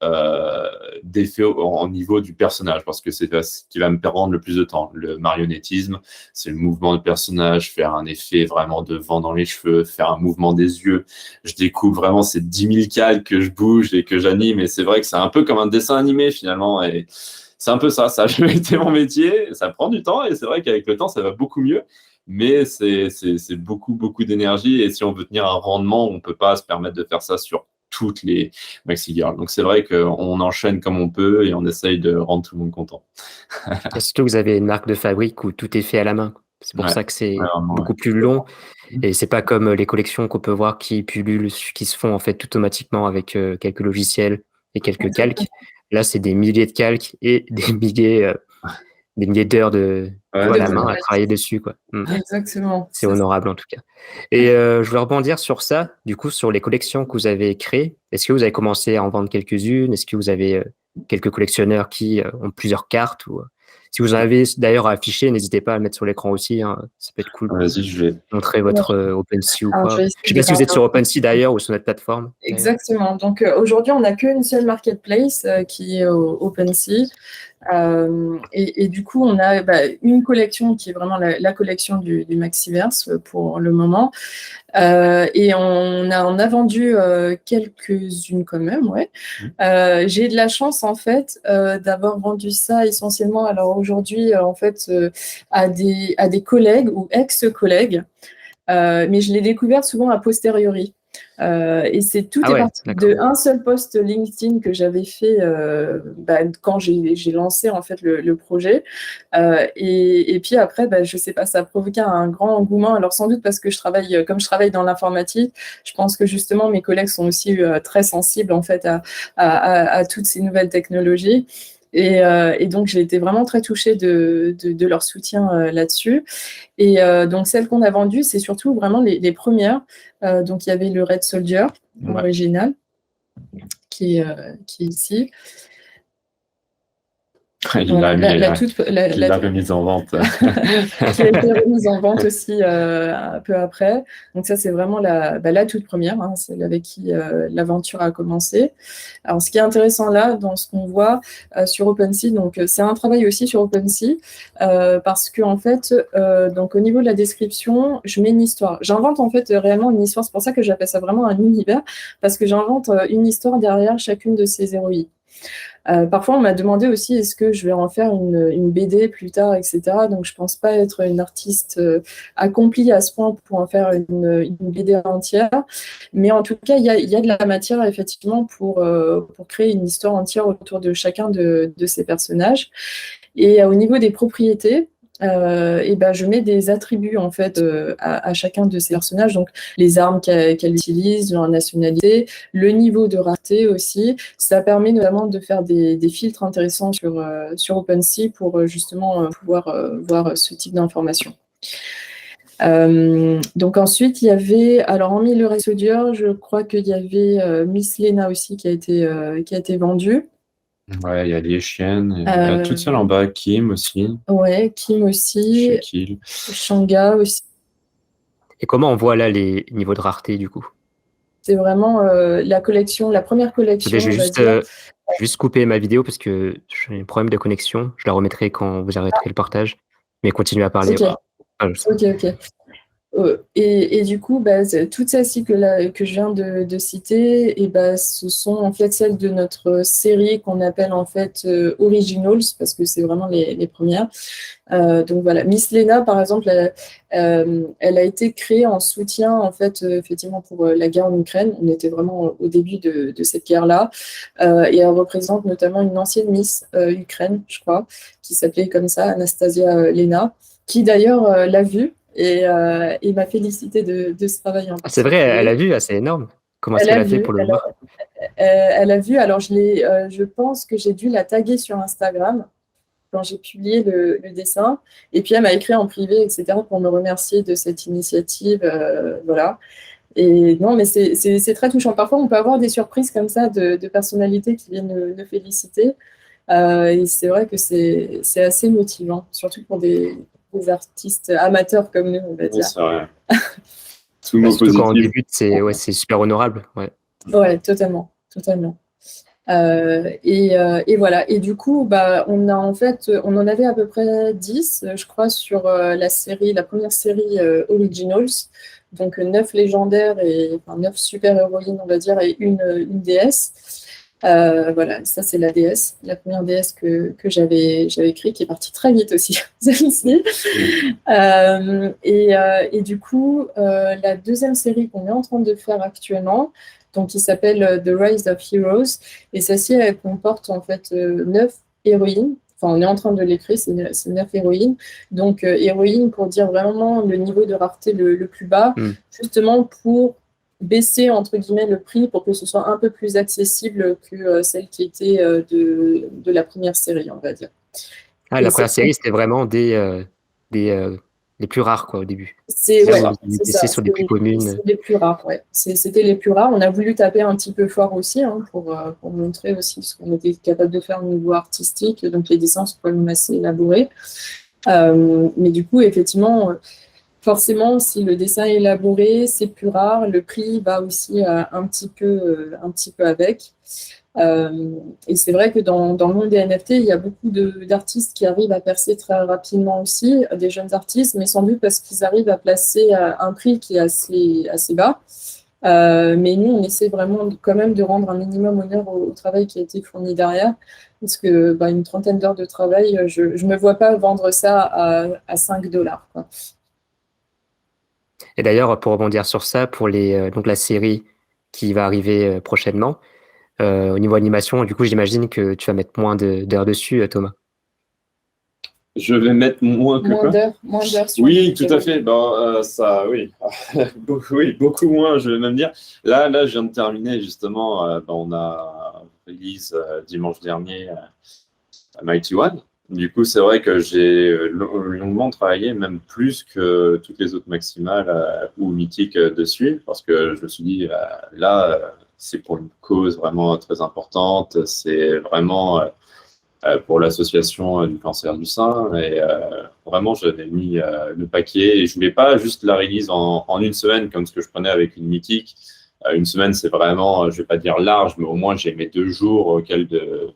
d'effets au niveau du personnage parce que c'est ce qui va me prendre le plus de temps. Le marionnettisme, c'est le mouvement de personnage, faire un effet vraiment de vent dans les cheveux, faire un mouvement des yeux. Je découpe vraiment ces 10 000 calques que je bouge et que j'anime. Et c'est vrai que c'est un peu comme un dessin animé finalement. Et c'est un peu ça. Ça a jamais été mon métier. Ça prend du temps et c'est vrai qu'avec le temps, ça va beaucoup mieux. Mais c'est beaucoup, beaucoup d'énergie. Et si on veut tenir un rendement, on ne peut pas se permettre de faire ça sur toutes les Maxi Girls. Donc, c'est vrai qu'on enchaîne comme on peut et on essaye de rendre tout le monde content. Est-ce que vous avez une marque de fabrique où tout est fait à la main? C'est pour ça que c'est beaucoup plus long. Et c'est pas comme les collections qu'on peut voir qui pullulent, qui se font en fait automatiquement avec quelques logiciels et quelques calques. Là, c'est des milliers de calques et des milliers d'heures à la main à travailler dessus, quoi. Exactement. C'est honorable en tout cas. Et je voulais rebondir sur ça, du coup, sur les collections que vous avez créées. Est-ce que vous avez commencé à en vendre quelques-unes? Est-ce que vous avez quelques collectionneurs qui ont plusieurs cartes ou, si vous en avez d'ailleurs à afficher, n'hésitez pas à le mettre sur l'écran aussi. Hein. Ça peut être cool. Vas-y, je vais montrer votre OpenSea ou quoi. Je ne sais pas si vous êtes sur OpenSea d'ailleurs ou sur notre plateforme. Exactement. Donc aujourd'hui, on n'a qu'une seule marketplace qui est OpenSea. Et du coup, on a une collection qui est vraiment la collection du Maxiverse pour le moment. Et on en a vendu quelques-unes quand même, ouais. J'ai de la chance en fait d'avoir vendu ça essentiellement. Alors aujourd'hui, en fait, à des collègues ou ex-collègues, mais je l'ai découvert souvent a posteriori. Et c'est tout est parti d'un seul post LinkedIn que j'avais fait quand j'ai lancé en fait le projet. Et puis après, je sais pas, ça a provoqué un grand engouement. Alors sans doute parce que comme je travaille dans l'informatique, je pense que justement mes collègues sont aussi très sensibles en fait à toutes ces nouvelles technologies. Et donc, j'ai été vraiment très touchée de leur soutien là-dessus. Et donc, celles qu'on a vendues, c'est surtout vraiment les premières. Donc, il y avait le Red Soldier original qui est ici. Il l'a remise en vente. Qui a été remise en vente aussi un peu après. Donc ça, c'est vraiment la toute première, hein, celle avec qui l'aventure a commencé. Alors, ce qui est intéressant là, dans ce qu'on voit sur OpenSea, donc c'est un travail aussi sur OpenSea, parce que en fait, donc au niveau de la description, je mets une histoire. J'invente en fait réellement une histoire. C'est pour ça que j'appelle ça vraiment un univers, parce que j'invente une histoire derrière chacune de ces héroïnes. Parfois, on m'a demandé aussi est-ce que je vais en faire une BD plus tard, etc. Donc, je pense pas être une artiste accomplie à ce point pour en faire une BD entière. Mais en tout cas, il y a de la matière, effectivement, pour créer une histoire entière autour de chacun de ces personnages. Et au niveau des propriétés, et ben, je mets des attributs en fait à chacun de ces personnages, donc les armes qu'elle utilise, leur nationalité, le niveau de rareté aussi. Ça permet notamment de faire des filtres intéressants sur OpenSea pour justement pouvoir voir ce type d'informations. Donc ensuite, il y avait, alors hormis le Rhapsodier, je crois qu'il y avait Miss Lena aussi qui a été vendue. Ouais, il y a les chiennes, il y a toute seule en bas, Kim aussi, Ouais, Kim aussi, Shekil. Shanga aussi. Et comment on voit là les niveaux de rareté du coup? C'est vraiment la première collection, Écoutez, je on vais va dire. juste couper ma vidéo parce que j'ai un problème de connexion. Je la remettrai quand vous arrêterez le partage. Mais continuez à parler. Ok, ok. Et du coup, bah, toutes ces cycles-là que je viens de citer, et bah, ce sont en fait celles de notre série qu'on appelle en fait Originals, parce que c'est vraiment les premières. Donc voilà, Miss Lena, par exemple, elle a été créée en soutien, en fait, effectivement, pour la guerre en Ukraine. On était vraiment au début de cette guerre-là. Et elle représente notamment une ancienne Miss Ukraine, je crois, qui s'appelait comme ça, Anastasia Lena, qui d'ailleurs l'a vue et m'a félicité de ce travail en Ah, c'est vrai, elle particulier. a vu, ah, c'est énorme. Comment est-ce Elle qu'elle a a fait vu, pour le voir? elle a vu. Alors, je pense que j'ai dû la taguer sur Instagram quand j'ai publié le dessin. Et puis, elle m'a écrit en privé, etc., pour me remercier de cette initiative. Voilà. Et non, mais c'est très touchant. Parfois, on peut avoir des surprises comme ça de personnalités qui viennent nous féliciter. Et c'est vrai que c'est assez motivant, surtout pour des artistes amateurs comme nous, on va Oui, dire. c'est vrai. Tout le monde Surtout quand on positif. débute, c'est super honorable. Ouais. Ouais, totalement, totalement. Et voilà. Et du coup, bah, on en avait à peu près 10, je crois, sur la première série Originals. Donc 9 légendaires et enfin, 9 super-héroïnes, on va dire, et une déesse. Voilà, ça c'est la déesse, la première déesse que j'avais écrite, qui est partie très vite aussi, celle-ci. Et du coup, la deuxième série qu'on est en train de faire actuellement, donc qui s'appelle The Rise of Heroes, et celle-ci, elle comporte en fait 9 héroïnes. Enfin, on est en train de l'écrire, c'est 9 héroïnes. Donc, héroïnes pour dire vraiment le niveau de rareté le plus bas, justement pour baisser, entre guillemets, le prix pour que ce soit un peu plus accessible que celle qui était de la première série, on va dire. Ah, la première série, c'était vraiment les plus rares, quoi, au début. C'est Là, ouais, vous c'est baissez ça. sur des prix communes. C'est les plus rares, ouais. C'était les plus rares. On a voulu taper un petit peu fort aussi pour montrer aussi ce qu'on était capable de faire au niveau artistique. Donc les dessins sont quand même assez élaborés. Mais du coup, effectivement, forcément, si le dessin est élaboré, c'est plus rare. Le prix va aussi un petit peu avec. Et c'est vrai que dans le monde des NFT, il y a beaucoup d'artistes qui arrivent à percer très rapidement aussi, des jeunes artistes, mais sans doute parce qu'ils arrivent à placer un prix qui est assez bas. Mais nous, on essaie vraiment quand même de rendre un minimum honneur au travail qui a été fourni derrière, parce que une trentaine d'heures de travail, je ne me vois pas vendre ça à 5 $, quoi. Et d'ailleurs, pour rebondir sur ça, pour donc la série qui va arriver prochainement, au niveau animation, du coup, j'imagine que tu vas mettre moins d'heures dessus, Thomas. Je vais mettre moins que quoi? Moins d'heures sur Oui, tout à fait. Ça, oui. Oui, beaucoup moins, je vais même dire. Là, je viens de terminer, justement. On a release dimanche dernier Mighty One. Du coup, c'est vrai que j'ai longuement travaillé, même plus que toutes les autres maximales ou mythiques dessus, parce que je me suis dit, là, c'est pour une cause vraiment très importante. C'est vraiment pour l'association du cancer du sein. Et vraiment, j'avais mis le paquet. Et je voulais pas juste la release en une semaine, comme ce que je prenais avec une mythique. Une semaine, c'est vraiment, je vais pas dire large, mais au moins, j'ai mes 2 jours auxquels de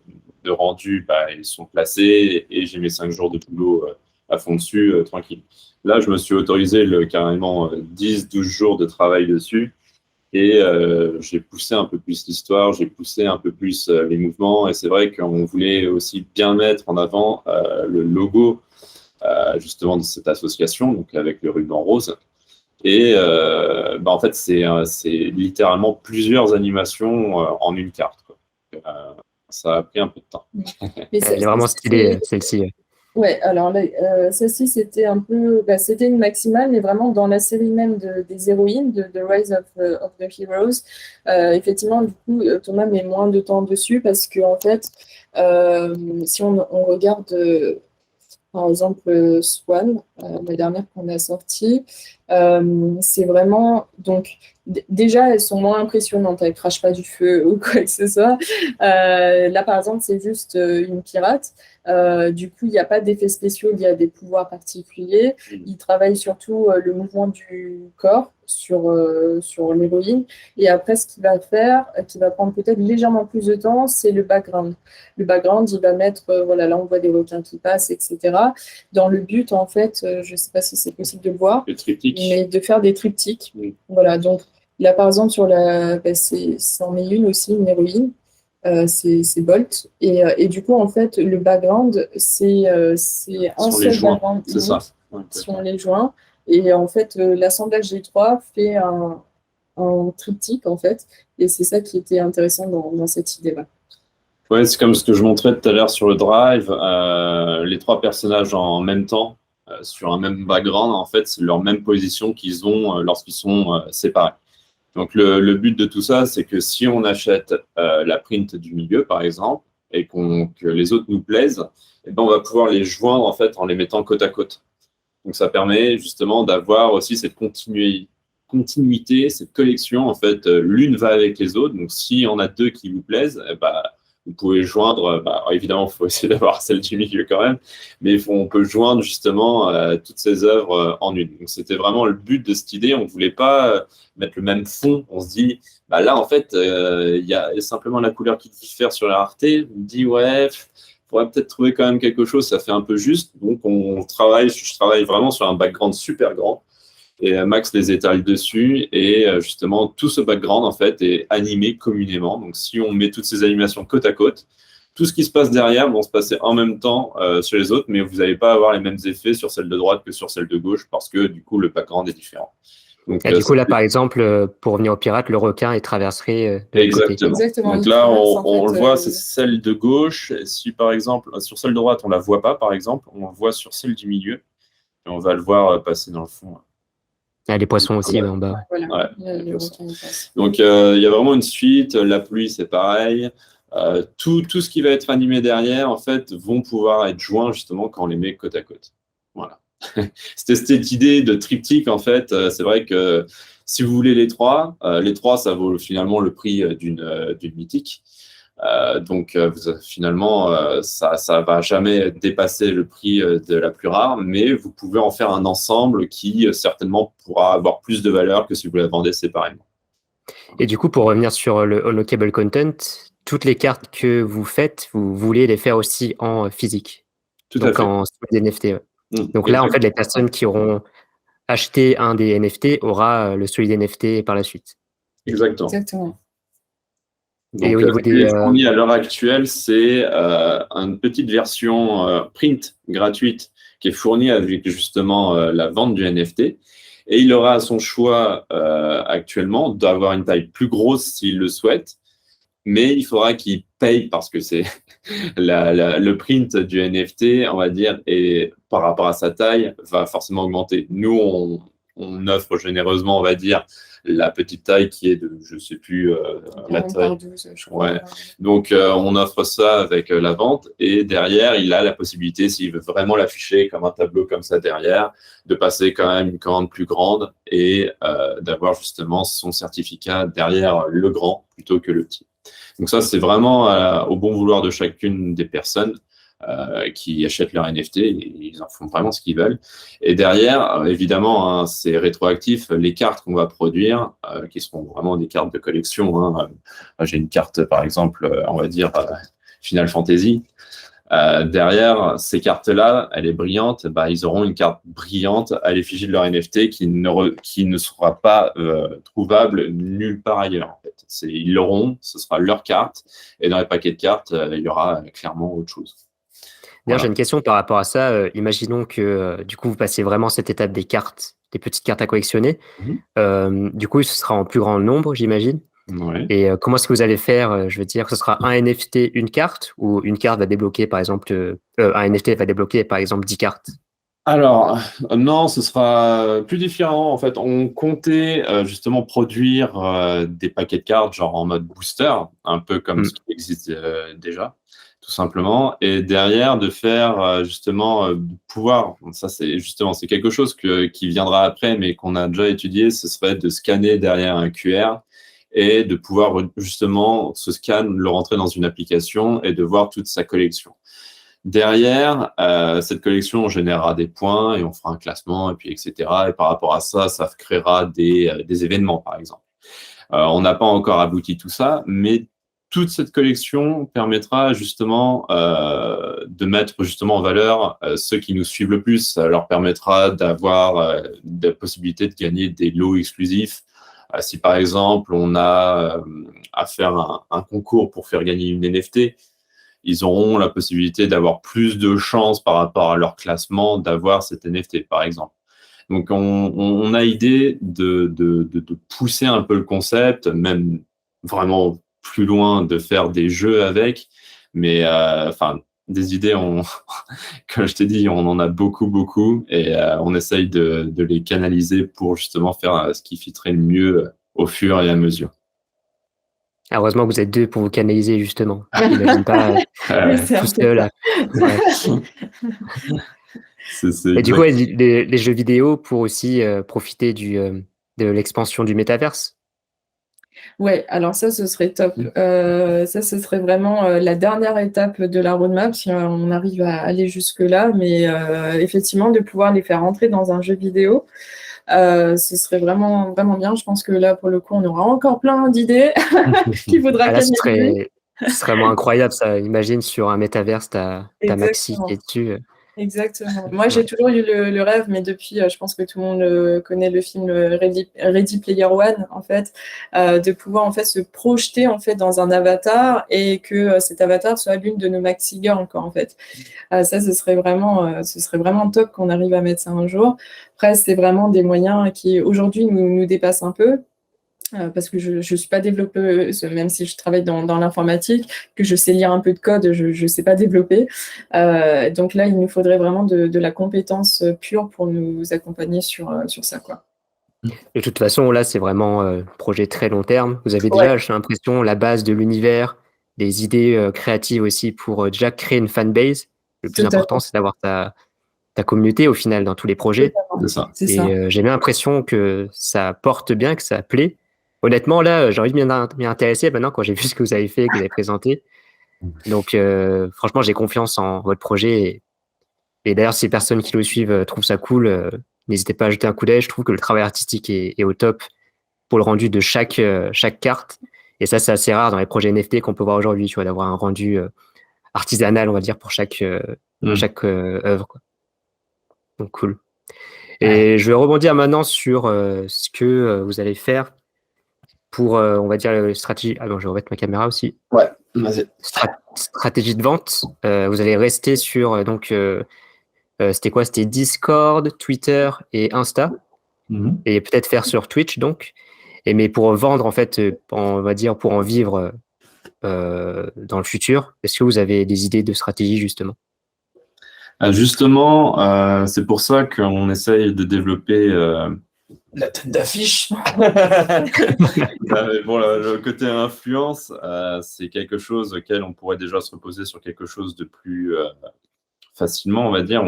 rendu, ils sont placés et j'ai mes 5 jours de boulot à fond dessus, tranquille. Là, je me suis autorisé carrément 10-12 jours de travail dessus. Et j'ai poussé un peu plus l'histoire, j'ai poussé un peu plus les mouvements. Et c'est vrai qu'on voulait aussi bien mettre en avant le logo justement de cette association, donc avec le ruban rose. Et en fait, c'est littéralement plusieurs animations en une carte, quoi. Ça a pris un peu de temps. Elle est vraiment stylée, celle-ci. Ouais, alors celle-ci, c'était un peu, c'était une maximale, mais vraiment dans la série même des héroïnes, de The Rise of the Heroes. Effectivement, du coup, Thomas met moins de temps dessus parce que, en fait, si on regarde, par exemple, Swan, la dernière qu'on a sortie, c'est vraiment, donc, déjà, elles sont moins impressionnantes, elles ne crachent pas du feu ou quoi que ce soit. Là, par exemple, c'est juste une pirate. Du coup, il n'y a pas d'effets spéciaux, il y a des pouvoirs particuliers. Il travaille surtout le mouvement du corps sur l'héroïne. Et après, ce qu'il va faire, qui va prendre peut-être légèrement plus de temps, c'est le background. Le background, il va mettre, voilà, là, on voit des requins qui passent, etc. Dans le but, en fait, je ne sais pas si c'est possible de le voir, mais de faire des triptyques. Oui. Voilà, donc là, par exemple, sur c'en met une aussi, une héroïne. C'est Bolt. Et du coup, en fait, le background, c'est un seul background. C'est ça. Ouais, si on les joint. Et en fait, l'assemblage des trois fait un triptyque, en fait. Et c'est ça qui était intéressant dans cette idée-là. Ouais, c'est comme ce que je montrais tout à l'heure sur le drive. Les trois personnages en même temps, sur un même background, en fait, c'est leur même position qu'ils ont lorsqu'ils sont séparés. Donc, le but de tout ça, c'est que si on achète la print du milieu, par exemple, et que les autres nous plaisent, eh ben, on va pouvoir les joindre en fait en les mettant côte à côte. Donc, ça permet justement d'avoir aussi cette continuité, cette collection. En fait, l'une va avec les autres. Donc, si on a deux qui vous plaisent, eh ben, vous pouvez joindre, évidemment, il faut essayer d'avoir celle du milieu quand même, mais on peut joindre justement toutes ces œuvres en une. Donc, c'était vraiment le but de cette idée. On ne voulait pas mettre le même fond. On se dit, là, en fait, il y a simplement la couleur qui diffère sur la rareté. On dit, ouais, il faudrait peut-être trouver quand même quelque chose, ça fait un peu juste. Donc, je travaille vraiment sur un background super grand. Et Max les étale dessus et justement tout ce background en fait est animé communément. Donc si on met toutes ces animations côte à côte, tout ce qui se passe derrière vont se passer en même temps sur les autres, mais vous n'allez pas avoir les mêmes effets sur celle de droite que sur celle de gauche parce que du coup le background est différent. Donc, du coup là par exemple pour revenir aux pirates, le requin est traversé de Exactement. côté. Exactement. Donc là on le voit, c'est celle de gauche. Si par exemple sur celle de droite on la voit pas par exemple, on le voit sur celle du milieu et on va le voir passer dans le fond. Ah, les poissons aussi en bas. Voilà. Ouais, donc, il y a vraiment une suite. La pluie, c'est pareil. Tout ce qui va être animé derrière, en fait, vont pouvoir être joints justement quand on les met côte à côte. Voilà. C'était cette idée de triptyque, en fait. C'est vrai que si vous voulez les trois, ça vaut finalement le prix d'une mythique. Donc finalement, ça va jamais dépasser le prix de la plus rare, mais vous pouvez en faire un ensemble qui certainement pourra avoir plus de valeur que si vous la vendez séparément. Et du coup, pour revenir sur le unlockable content, toutes les cartes que vous faites, vous voulez les faire aussi en physique. Tout donc à fait. en solide NFT. Ouais. Donc là, en fait, les personnes qui auront acheté un des NFT aura le solide NFT par la suite. Exactement. Donc, et au niveau des fournis à l'heure actuelle, c'est une petite version print gratuite qui est fournie avec justement la vente du NFT. Et il aura à son choix actuellement d'avoir une taille plus grosse s'il le souhaite, mais il faudra qu'il paye parce que c'est le print du NFT, on va dire, et par rapport à sa taille, va forcément augmenter. Nous, on offre généreusement, on va dire, la petite taille qui est de, je ne sais plus, la taille. 12, je crois. Ouais. Donc, on offre ça avec la vente et derrière, il a la possibilité, s'il veut vraiment l'afficher comme un tableau comme ça derrière, de passer quand même une commande plus grande et d'avoir justement son certificat derrière le grand plutôt que le petit. Donc ça, c'est vraiment au bon vouloir de chacune des personnes qui achètent leur NFT, ils en font vraiment ce qu'ils veulent. Et derrière, évidemment, hein, c'est rétroactif, les cartes qu'on va produire, qui seront vraiment des cartes de collection. Hein. J'ai une carte, par exemple, on va dire Final Fantasy. Derrière, ces cartes-là, elle est brillante, ils auront une carte brillante à l'effigie de leur NFT qui ne sera pas trouvable nulle part ailleurs. En fait. Ils l'auront, ce sera leur carte, et dans les paquets de cartes, il y aura clairement autre chose. D'ailleurs, j'ai une question par rapport à ça. Imaginons que du coup, vous passez vraiment cette étape des cartes, des petites cartes à collectionner. Du coup, ce sera en plus grand nombre, j'imagine. Ouais. Et comment est-ce que vous allez faire? Je veux dire, ce sera un NFT, une carte, ou une carte va débloquer, par exemple, un NFT va débloquer, par exemple, 10 cartes? Alors, non, ce sera plus différent. En fait, on comptait justement produire des paquets de cartes, genre en mode booster, un peu comme ce qui existe déjà, tout simplement. Et derrière, de faire justement, pouvoir, ça c'est quelque chose qui viendra après, mais qu'on a déjà étudié, ce serait de scanner derrière un QR et de pouvoir justement ce scan, le rentrer dans une application et de voir toute sa collection. Derrière, cette collection, on générera des points et on fera un classement, et puis etc. Et par rapport à ça, ça créera des événements, par exemple. On n'a pas encore abouti tout ça, mais toute cette collection permettra justement de mettre justement en valeur ceux qui nous suivent le plus. Ça leur permettra d'avoir la possibilité de gagner des lots exclusifs. Si par exemple, on a à faire un concours pour faire gagner une NFT, ils auront la possibilité d'avoir plus de chances par rapport à leur classement d'avoir cet NFT, par exemple. Donc, on a idée de pousser un peu le concept, même vraiment plus loin, de faire des jeux avec. Mais des idées, comme je t'ai dit, on en a beaucoup, beaucoup. Et on essaye de les canaliser pour justement faire ce qui fitterait le mieux au fur et à mesure. Heureusement que vous êtes deux pour vous canaliser, justement. J'imagine pas tout seul. Ouais. Et du coup, les jeux vidéo pour aussi profiter de l'expansion du métaverse? Ouais, alors ça, ce serait top. Ça, ce serait vraiment la dernière étape de la roadmap, si on arrive à aller jusque-là. Mais effectivement, de pouvoir les faire entrer dans un jeu vidéo, ce serait vraiment, vraiment bien. Je pense que là, pour le coup, on aura encore plein d'idées qu'il faudra canaliser. Ce serait vraiment incroyable, ça. Imagine sur un métaverse, t'as Maxi qui est dessus. Exactement. Moi, j'ai toujours eu le rêve, mais depuis, je pense que tout le monde connaît le film Ready Player One, en fait, de pouvoir en fait se projeter en fait dans un avatar et que cet avatar soit l'une de nos Maxi Girls, quoi, en fait. Ça, ce serait vraiment top qu'on arrive à mettre ça un jour. Après, c'est vraiment des moyens qui aujourd'hui nous dépassent un peu. Parce que je ne suis pas développeuse, même si je travaille dans l'informatique, que je sais lire un peu de code, je ne sais pas développer. Donc là, il nous faudrait vraiment de la compétence pure pour nous accompagner sur ça, quoi. De toute façon, là, c'est vraiment un projet très long terme. Vous avez déjà, j'ai l'impression, la base de l'univers, des idées créatives aussi pour déjà créer une fanbase. Le plus important, c'est d'avoir ta communauté au final dans tous les projets. C'est ça. Et j'ai bien l'impression que ça porte bien, que ça plaît. Honnêtement, là, j'ai envie de m'y intéresser maintenant quand j'ai vu ce que vous avez fait, que vous avez présenté. Donc, franchement, j'ai confiance en votre projet. Et d'ailleurs, si les personnes qui le suivent trouvent ça cool, n'hésitez pas à jeter un coup d'œil. Je trouve que le travail artistique est au top pour le rendu de chaque carte. Et ça, c'est assez rare dans les projets NFT qu'on peut voir aujourd'hui, tu vois, d'avoir un rendu artisanal, on va dire, pour chaque œuvre, quoi. Donc, cool. Et je vais rebondir maintenant sur ce que vous allez faire pour, on va dire, stratégie. Ah non, je vais remettre ma caméra aussi. Ouais, vas-y. Stratégie de vente. Vous allez rester sur, donc, c'était quoi? C'était Discord, Twitter et Insta. Et peut-être faire sur Twitch, donc. Mais pour vendre, en fait, on va dire, pour en vivre dans le futur, est-ce que vous avez des idées de stratégie, justement? Justement, c'est pour ça qu'on essaye de développer la tête d'affiche. Bon, le côté influence, c'est quelque chose auquel on pourrait déjà se reposer sur quelque chose de plus facilement, on va dire.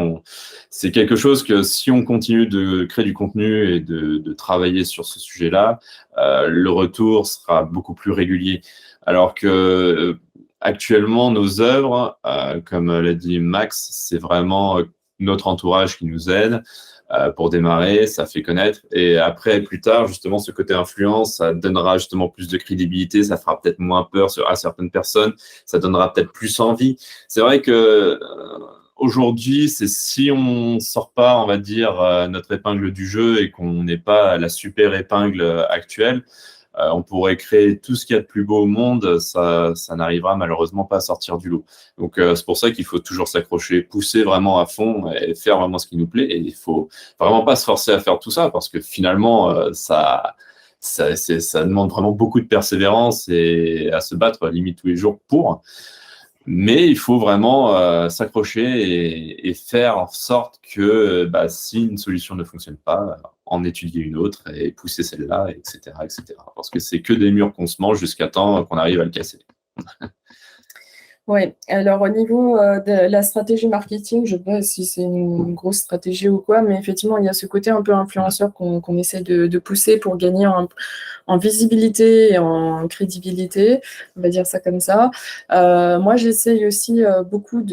C'est quelque chose que si on continue de créer du contenu et de travailler sur ce sujet-là, le retour sera beaucoup plus régulier. Alors que actuellement, nos œuvres, comme l'a dit Max, c'est vraiment notre entourage qui nous aide pour démarrer, ça fait connaître. Et après, plus tard, justement, ce côté influence, ça donnera justement plus de crédibilité, ça fera peut-être moins peur à certaines personnes, ça donnera peut-être plus envie. C'est vrai que aujourd'hui, c'est si on sort pas, on va dire, notre épingle du jeu et qu'on n'est pas la super épingle actuelle, on pourrait créer tout ce qu'il y a de plus beau au monde, ça n'arrivera malheureusement pas à sortir du lot. Donc, c'est pour ça qu'il faut toujours s'accrocher, pousser vraiment à fond et faire vraiment ce qui nous plaît. Et il faut vraiment pas se forcer à faire tout ça parce que finalement, ça demande vraiment beaucoup de persévérance et à se battre limite tous les jours pour. Mais il faut vraiment s'accrocher et faire en sorte que si une solution ne fonctionne pas, en étudier une autre et pousser celle-là, etc., etc. Parce que c'est que des murs qu'on se mange jusqu'à temps qu'on arrive à le casser. Oui, alors au niveau de la stratégie marketing, je ne sais pas si c'est une grosse stratégie ou quoi, mais effectivement, il y a ce côté un peu influenceur qu'on essaie de pousser pour gagner en visibilité et en crédibilité, on va dire ça comme ça. Moi, j'essaye aussi beaucoup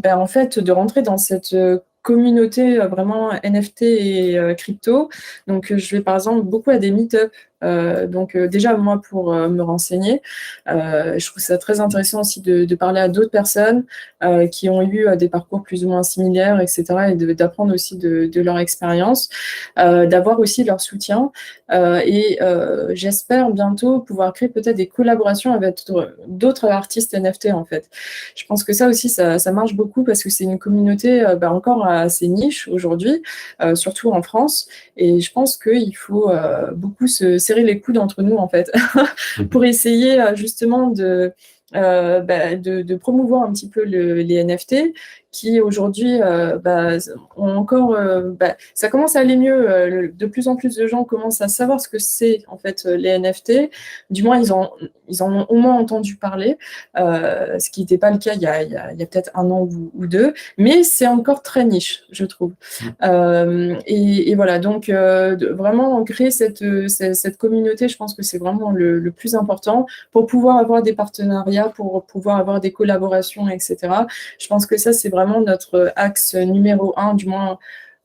en fait, de rentrer dans cette communauté vraiment NFT et crypto. Donc, je vais par exemple beaucoup à des meet-up. Donc, déjà, moi, pour me renseigner, je trouve ça très intéressant aussi de parler à d'autres personnes qui ont eu des parcours plus ou moins similaires, etc., et d'apprendre aussi de leur expérience, d'avoir aussi leur soutien. Et j'espère bientôt pouvoir créer peut-être des collaborations avec d'autres artistes NFT, en fait. Je pense que ça aussi, ça marche beaucoup parce que c'est une communauté encore assez niche aujourd'hui, surtout en France. Et je pense qu'il faut beaucoup se serrer les coudes entre nous, en fait, pour essayer justement de promouvoir un petit peu les NFT qui aujourd'hui ont encore ça commence à aller mieux, de plus en plus de gens commencent à savoir ce que c'est en fait les NFT, du moins ils en ont au moins entendu parler, ce qui n'était pas le cas il y a peut-être un an ou deux, mais c'est encore très niche, je trouve. Et voilà, donc vraiment créer cette communauté, je pense que c'est vraiment le plus important pour pouvoir avoir des partenariats, pour pouvoir avoir des collaborations, etc. Je pense que ça, c'est vraiment notre axe numéro 1, du moins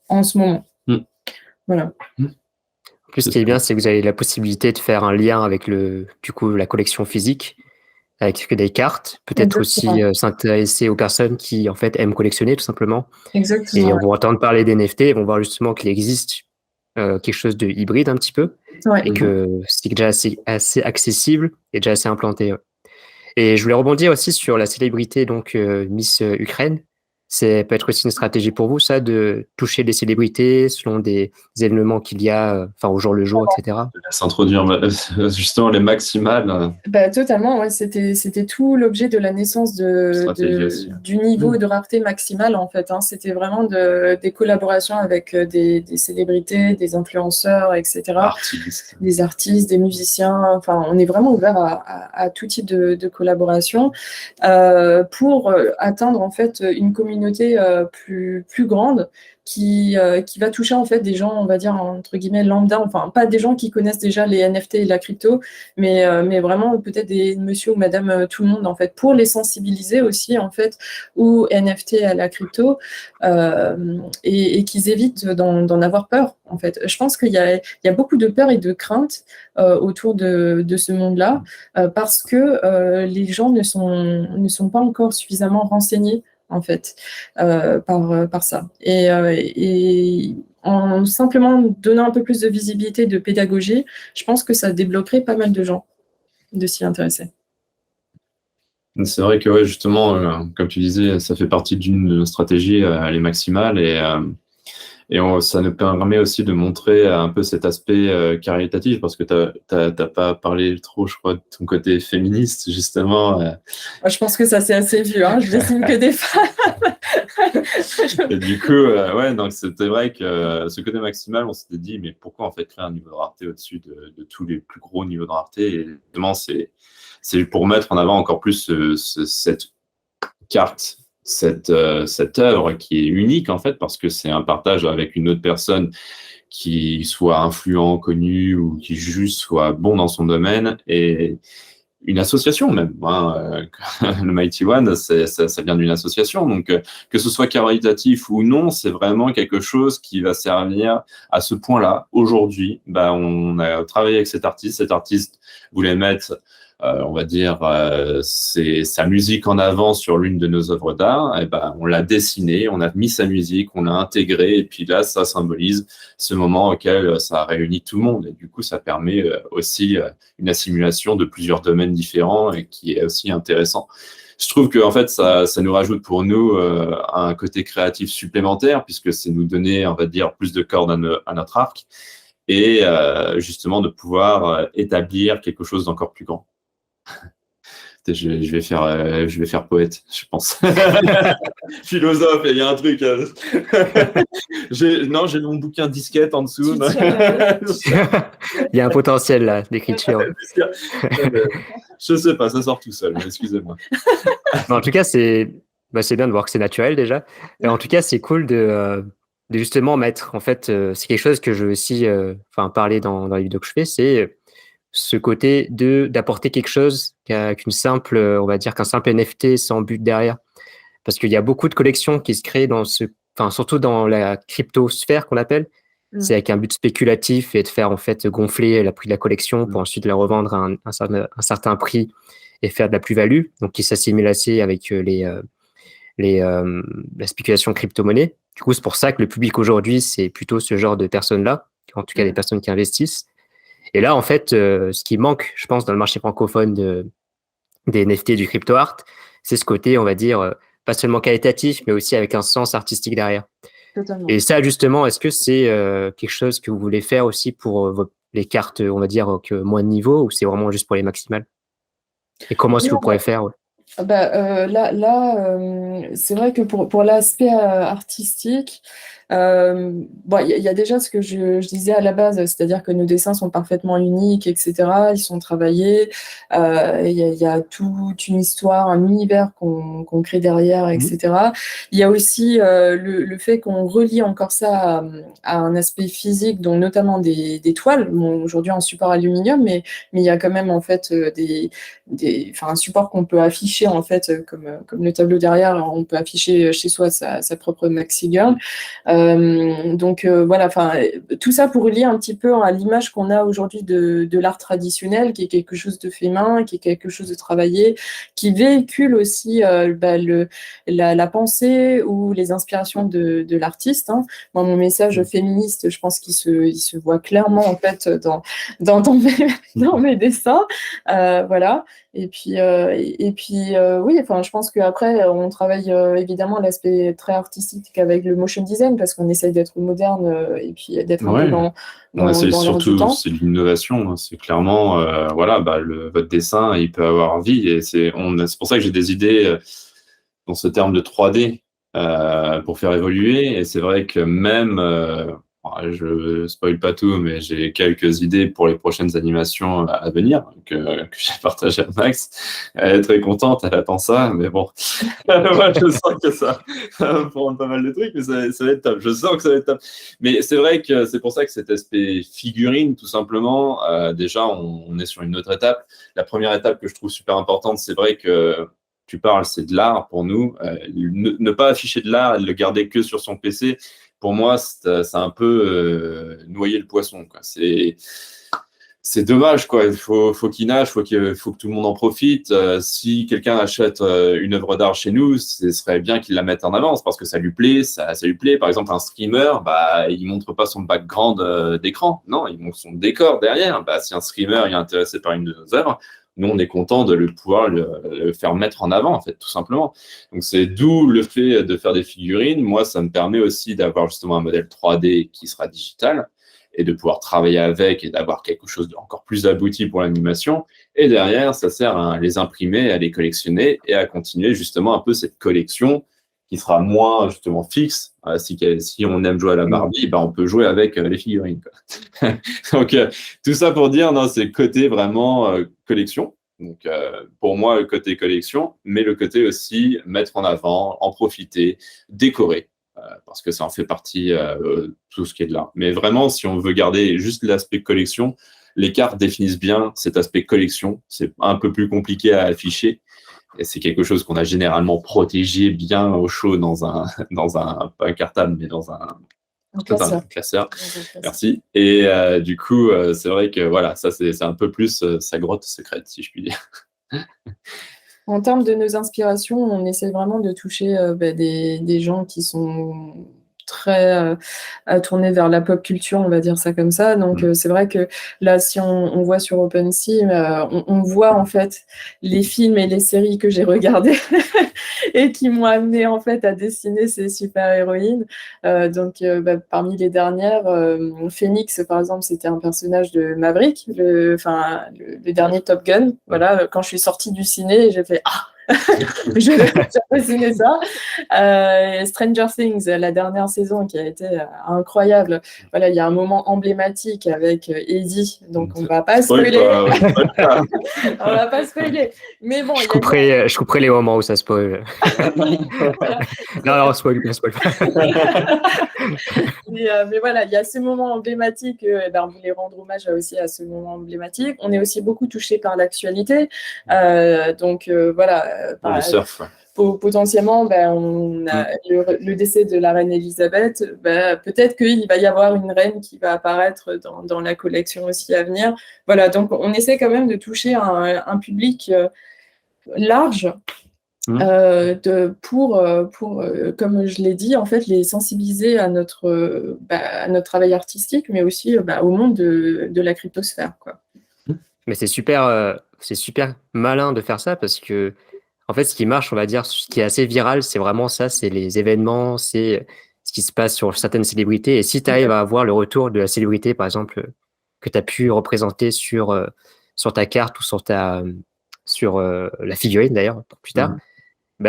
en ce moment. Voilà. En plus, ce qui est bien, c'est que vous avez la possibilité de faire un lien avec la collection physique, avec des cartes, peut-être aussi s'intéresser aux personnes qui en fait aiment collectionner tout simplement. Exactement. Et on va entendre parler des NFT, et vont voir justement qu'il existe quelque chose de hybride un petit peu, et que c'est déjà assez accessible et déjà assez implanté. Et je voulais rebondir aussi sur la célébrité, donc Miss Ukraine. Ça peut être aussi une stratégie pour vous, ça, de toucher des célébrités selon des événements qu'il y a, au jour le jour, etc. Je laisse introduire justement les maximales. Totalement, ouais, c'était tout l'objet de la naissance du niveau de rareté maximale, en fait. C'était vraiment des collaborations avec des célébrités, des influenceurs, etc. Des artistes, des musiciens. Enfin, on est vraiment ouvert à tout type de collaboration pour atteindre en fait une communauté plus grande qui va toucher en fait des gens, on va dire entre guillemets lambda, enfin pas des gens qui connaissent déjà les NFT et la crypto, mais vraiment peut-être des monsieur ou madame tout le monde en fait, pour les sensibiliser aussi en fait aux NFT et à la crypto et qu'ils évitent d'en avoir peur en fait. Je pense qu'il y a beaucoup de peur et de crainte autour de ce monde-là parce que les gens ne sont pas encore suffisamment renseignés en fait, par ça. Et en simplement donnant un peu plus de visibilité, de pédagogie, je pense que ça débloquerait pas mal de gens de s'y intéresser. C'est vrai que, ouais, justement, comme tu disais, ça fait partie d'une stratégie, elle est maximale et ça nous permet aussi de montrer un peu cet aspect caritatif parce que t'as pas parlé trop, je crois, de ton côté féministe, justement. Je pense que ça, c'est assez vu. Je dessine que des femmes. Et du coup, ouais, donc c'était vrai que ce côté maximal, on s'était dit, mais pourquoi en fait créer un niveau de rareté au-dessus de tous les plus gros niveaux de rareté? Et justement, c'est pour mettre en avant encore plus cette carte, cette œuvre qui est unique en fait parce que c'est un partage avec une autre personne qui soit influent, connu ou qui juste soit bon dans son domaine et une association même. Le Mighty One, ça vient d'une association. Donc, que ce soit caritatif ou non, c'est vraiment quelque chose qui va servir à ce point-là. Aujourd'hui, on a travaillé avec cet artiste. Cet artiste voulait mettre, on va dire, sa musique en avant sur l'une de nos œuvres d'art. Et on l'a dessiné, on a mis sa musique, on l'a intégré. Et puis là, ça symbolise ce moment auquel ça réunit tout le monde. Et du coup, ça permet aussi une assimilation de plusieurs domaines différents et qui est aussi intéressant. Je trouve que en fait, ça nous rajoute pour nous un côté créatif supplémentaire, puisque c'est nous donner, on va dire, plus de cordes à notre arc et justement de pouvoir établir quelque chose d'encore plus grand. Je vais faire poète, je pense. Philosophe, il y a un truc. J'ai mon bouquin disquette en dessous. Il y a un potentiel là d'écriture. Je sais pas, ça sort tout seul. Excusez-moi. En tout cas, c'est bien de voir que c'est naturel déjà. Et en tout cas, c'est cool de justement mettre. En fait, c'est quelque chose que je veux aussi parler dans les vidéos que je fais. C'est ce côté d'apporter quelque chose qu'une simple, on va dire qu'un simple NFT sans but derrière. Parce qu'il y a beaucoup de collections qui se créent surtout dans la crypto-sphère qu'on appelle. C'est avec un but spéculatif et de faire en fait gonfler le prix de la collection pour ensuite la revendre à un certain prix et faire de la plus-value. Donc, qui s'assimile assez avec la spéculation crypto-monnaie. Du coup, c'est pour ça que le public aujourd'hui, c'est plutôt ce genre de personnes-là, en tout cas des personnes qui investissent. Et là, en fait, ce qui manque, je pense, dans le marché francophone des NFT, du crypto art, c'est ce côté, on va dire, pas seulement qualitatif, mais aussi avec un sens artistique derrière. Totalement. Et ça, justement, est-ce que c'est quelque chose que vous voulez faire aussi pour les cartes, on va dire, moins de niveau, ou c'est vraiment juste pour les maximales? Et comment est-ce que vous pourrez faire? C'est vrai que pour l'aspect artistique, il y a déjà ce que je disais à la base, c'est-à-dire que nos dessins sont parfaitement uniques, etc. Ils sont travaillés, il y a toute une histoire, un univers qu'on crée derrière, etc. Il y a aussi le fait qu'on relie encore ça à un aspect physique, donc notamment des toiles, aujourd'hui en support aluminium, mais il y a quand même en fait un support qu'on peut afficher en fait comme le tableau derrière, on peut afficher chez soi sa propre maxi girl. Tout ça pour lier un petit peu à l'image qu'on a aujourd'hui de l'art traditionnel, qui est quelque chose de fait main, qui est quelque chose de travaillé, qui véhicule aussi la pensée ou les inspirations de l'artiste. Moi, mon message féministe, je pense qu'il se voit clairement en fait dans mes dessins. Voilà. Et puis, je pense qu'après, on travaille évidemment l'aspect très artistique avec le motion design parce qu'on essaye d'être moderne et puis d'être un peu dans c'est l'air du temps. C'est de l'innovation. C'est clairement, votre dessin, il peut avoir vie. Et c'est pour ça que j'ai des idées dans ce terme de 3D pour faire évoluer. Et c'est vrai que même... je spoil pas tout, mais j'ai quelques idées pour les prochaines animations à venir que j'ai partagées à Max. Elle est très contente, elle attend ça, mais bon, moi, je sens que ça va prendre pas mal de trucs, mais ça va être top. Je sens que ça va être top. Mais c'est vrai que c'est pour ça que cet aspect figurine, tout simplement, déjà, on est sur une autre étape. La première étape que je trouve super importante, c'est vrai que tu parles, c'est de l'art pour nous. Ne pas afficher de l'art et le garder que sur son PC, pour moi, c'est un peu noyer le poisson, quoi. C'est dommage, quoi. Il faut qu'il nage, faut que tout le monde en profite. Si quelqu'un achète une œuvre d'art chez nous, ce serait bien qu'il la mette en avance parce que ça lui plaît, ça lui plaît. Par exemple, un streamer, il montre pas son background d'écran. Non, il montre son décor derrière. Si un streamer est intéressé par une de nos œuvres, nous, on est content de pouvoir le faire mettre en avant, en fait, tout simplement. Donc, c'est d'où le fait de faire des figurines. Moi, ça me permet aussi d'avoir justement un modèle 3D qui sera digital et de pouvoir travailler avec et d'avoir quelque chose d'encore plus abouti pour l'animation. Et derrière, ça sert à les imprimer, à les collectionner et à continuer justement un peu cette collection qui sera moins justement fixe. Si on aime jouer à la Barbie, on peut jouer avec les figurines, quoi. Donc, tout ça pour dire, non, c'est le côté vraiment collection. Donc, pour moi, le côté collection, mais le côté aussi mettre en avant, en profiter, décorer, parce que ça en fait partie tout ce qui est de là. Mais vraiment, si on veut garder juste l'aspect collection, les cartes définissent bien cet aspect collection. C'est un peu plus compliqué à afficher. Et c'est quelque chose qu'on a généralement protégé bien au chaud dans pas un cartable, mais dans un classeur. Merci. Et du coup, c'est vrai que voilà, ça, c'est un peu plus sa grotte secrète, si je puis dire. En termes de nos inspirations, on essaie vraiment de toucher des gens qui sont très tournés vers la pop culture, on va dire ça comme ça. Donc, c'est vrai que là, si on voit sur OpenSea, on voit en fait les films et les séries que j'ai regardées et qui m'ont amené en fait à dessiner ces super-héroïnes. Parmi les dernières, Phoenix, par exemple, c'était un personnage de Maverick, le dernier Top Gun. Voilà, quand je suis sortie du ciné, j'ai fait « Ah !» je vais dessiner ça. Stranger Things, la dernière saison qui a été incroyable. Voilà, il y a un moment emblématique avec Eddie, donc on va pas spoiler. On va pas spoiler. Mais bon, je couperai les moments où ça spoil. Non, spoil pas. Mais voilà, il y a ce moment emblématique. On voulait rendre hommage aussi à ce moment emblématique. On est aussi beaucoup touché par l'actualité. Voilà. Le surf. Potentiellement, on a le décès de la reine Elisabeth. Peut-être qu'il va y avoir une reine qui va apparaître dans la collection aussi à venir. Voilà, donc on essaie quand même de toucher un public large. Pour comme je l'ai dit, en fait, les sensibiliser à notre travail artistique, mais aussi au monde de la cryptosphère, quoi. Mais c'est super malin de faire ça parce que, en fait, ce qui marche, on va dire, ce qui est assez viral, c'est vraiment ça, c'est les événements, c'est ce qui se passe sur certaines célébrités. Et si tu arrives à avoir le retour de la célébrité, par exemple, que tu as pu représenter sur ta carte ou sur la figurine, d'ailleurs, plus tard,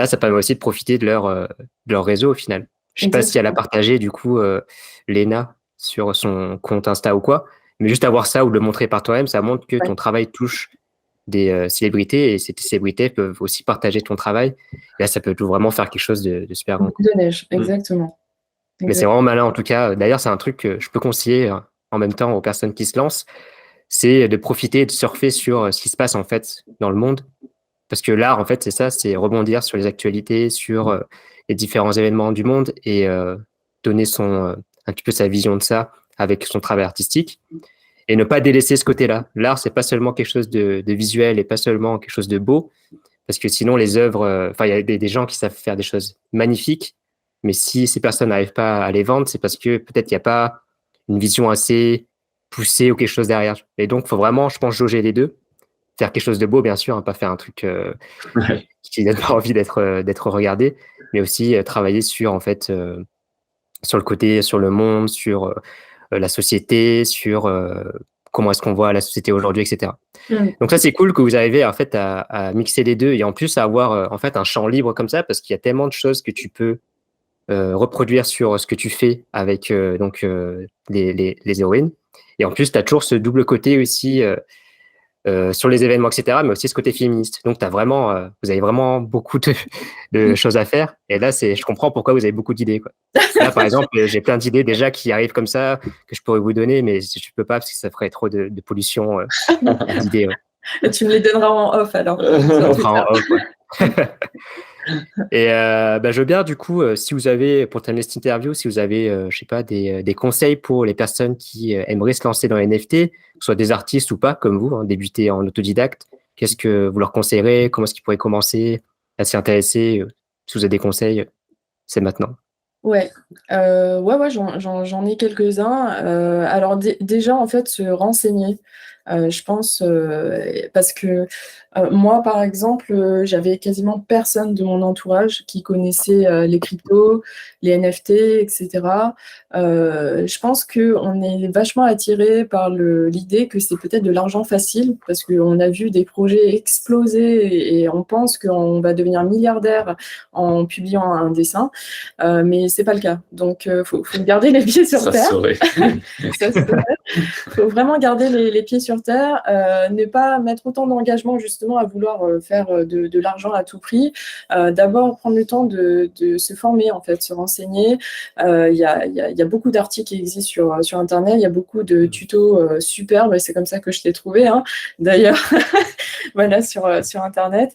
ça permet aussi de profiter de leur réseau au final. Je sais pas si elle a partagé du coup Léna sur son compte Insta ou quoi, mais juste avoir ça ou le montrer par toi-même, ça montre que ton travail touche des célébrités et ces célébrités peuvent aussi partager ton travail. Et là, ça peut vraiment faire quelque chose de super grand. De neige, exactement. Mais c'est vraiment malin en tout cas. D'ailleurs, c'est un truc que je peux conseiller en même temps aux personnes qui se lancent, c'est de profiter de surfer sur ce qui se passe en fait dans le monde. Parce que l'art, en fait, c'est ça, c'est rebondir sur les actualités, sur les différents événements du monde et donner un petit peu sa vision de ça avec son travail artistique et ne pas délaisser ce côté-là. L'art, c'est pas seulement quelque chose de visuel et pas seulement quelque chose de beau, parce que sinon, les œuvres, il y a des gens qui savent faire des choses magnifiques, mais si ces personnes n'arrivent pas à les vendre, c'est parce que peut-être il n'y a pas une vision assez poussée ou quelque chose derrière. Et donc, il faut vraiment, je pense, jauger les deux. Faire quelque chose de beau, bien sûr, hein, pas faire un truc qui donne pas envie d'être regardé, mais aussi travailler sur en fait sur le côté, sur le monde, sur la société, sur comment est-ce qu'on voit la société aujourd'hui, etc. Donc ça, c'est cool que vous arrivez en fait à mixer les deux et en plus à avoir en fait un champ libre comme ça parce qu'il y a tellement de choses que tu peux reproduire sur ce que tu fais avec les héroïnes. Et en plus, tu as toujours ce double côté aussi sur les événements, etc., mais aussi ce côté féministe. Donc, vous avez vraiment beaucoup de choses à faire. Et là, je comprends pourquoi vous avez beaucoup d'idées, quoi. Là, par exemple, j'ai plein d'idées déjà qui arrivent comme ça, que je pourrais vous donner, mais je ne peux pas parce que ça ferait trop de pollution d'idées. Ouais. Tu me les donneras en off, alors. On fera en off, ouais. Et je veux bien, du coup, si vous avez, pour terminer cette interview, si vous avez, je sais pas, des conseils pour les personnes qui aimeraient se lancer dans les NFT, que ce soit des artistes ou pas, comme vous, hein, débuter en autodidacte, qu'est-ce que vous leur conseillerez? Comment est-ce qu'ils pourraient commencer à s'y intéresser? Si vous avez des conseils, c'est maintenant. Ouais, j'en ai quelques-uns. Alors déjà, en fait, se renseigner. Je pense, parce que moi, par exemple, j'avais quasiment personne de mon entourage qui connaissait les cryptos, les NFT, etc. Je pense qu'on est vachement attiré par l'idée que c'est peut-être de l'argent facile, parce qu'on a vu des projets exploser et on pense qu'on va devenir milliardaire en publiant un dessin. Mais c'est pas le cas. Donc, faut garder les pieds sur Ça terre. serait. Ça serait. Faut vraiment garder les pieds sur terre, ne pas mettre autant d'engagement justement à vouloir faire de l'argent à tout prix. D'abord prendre le temps de se former, en fait, se renseigner. Il y a beaucoup d'articles qui existent sur Internet, il y a beaucoup de tutos superbes, et c'est comme ça que je l'ai trouvé, hein, d'ailleurs, voilà, sur Internet.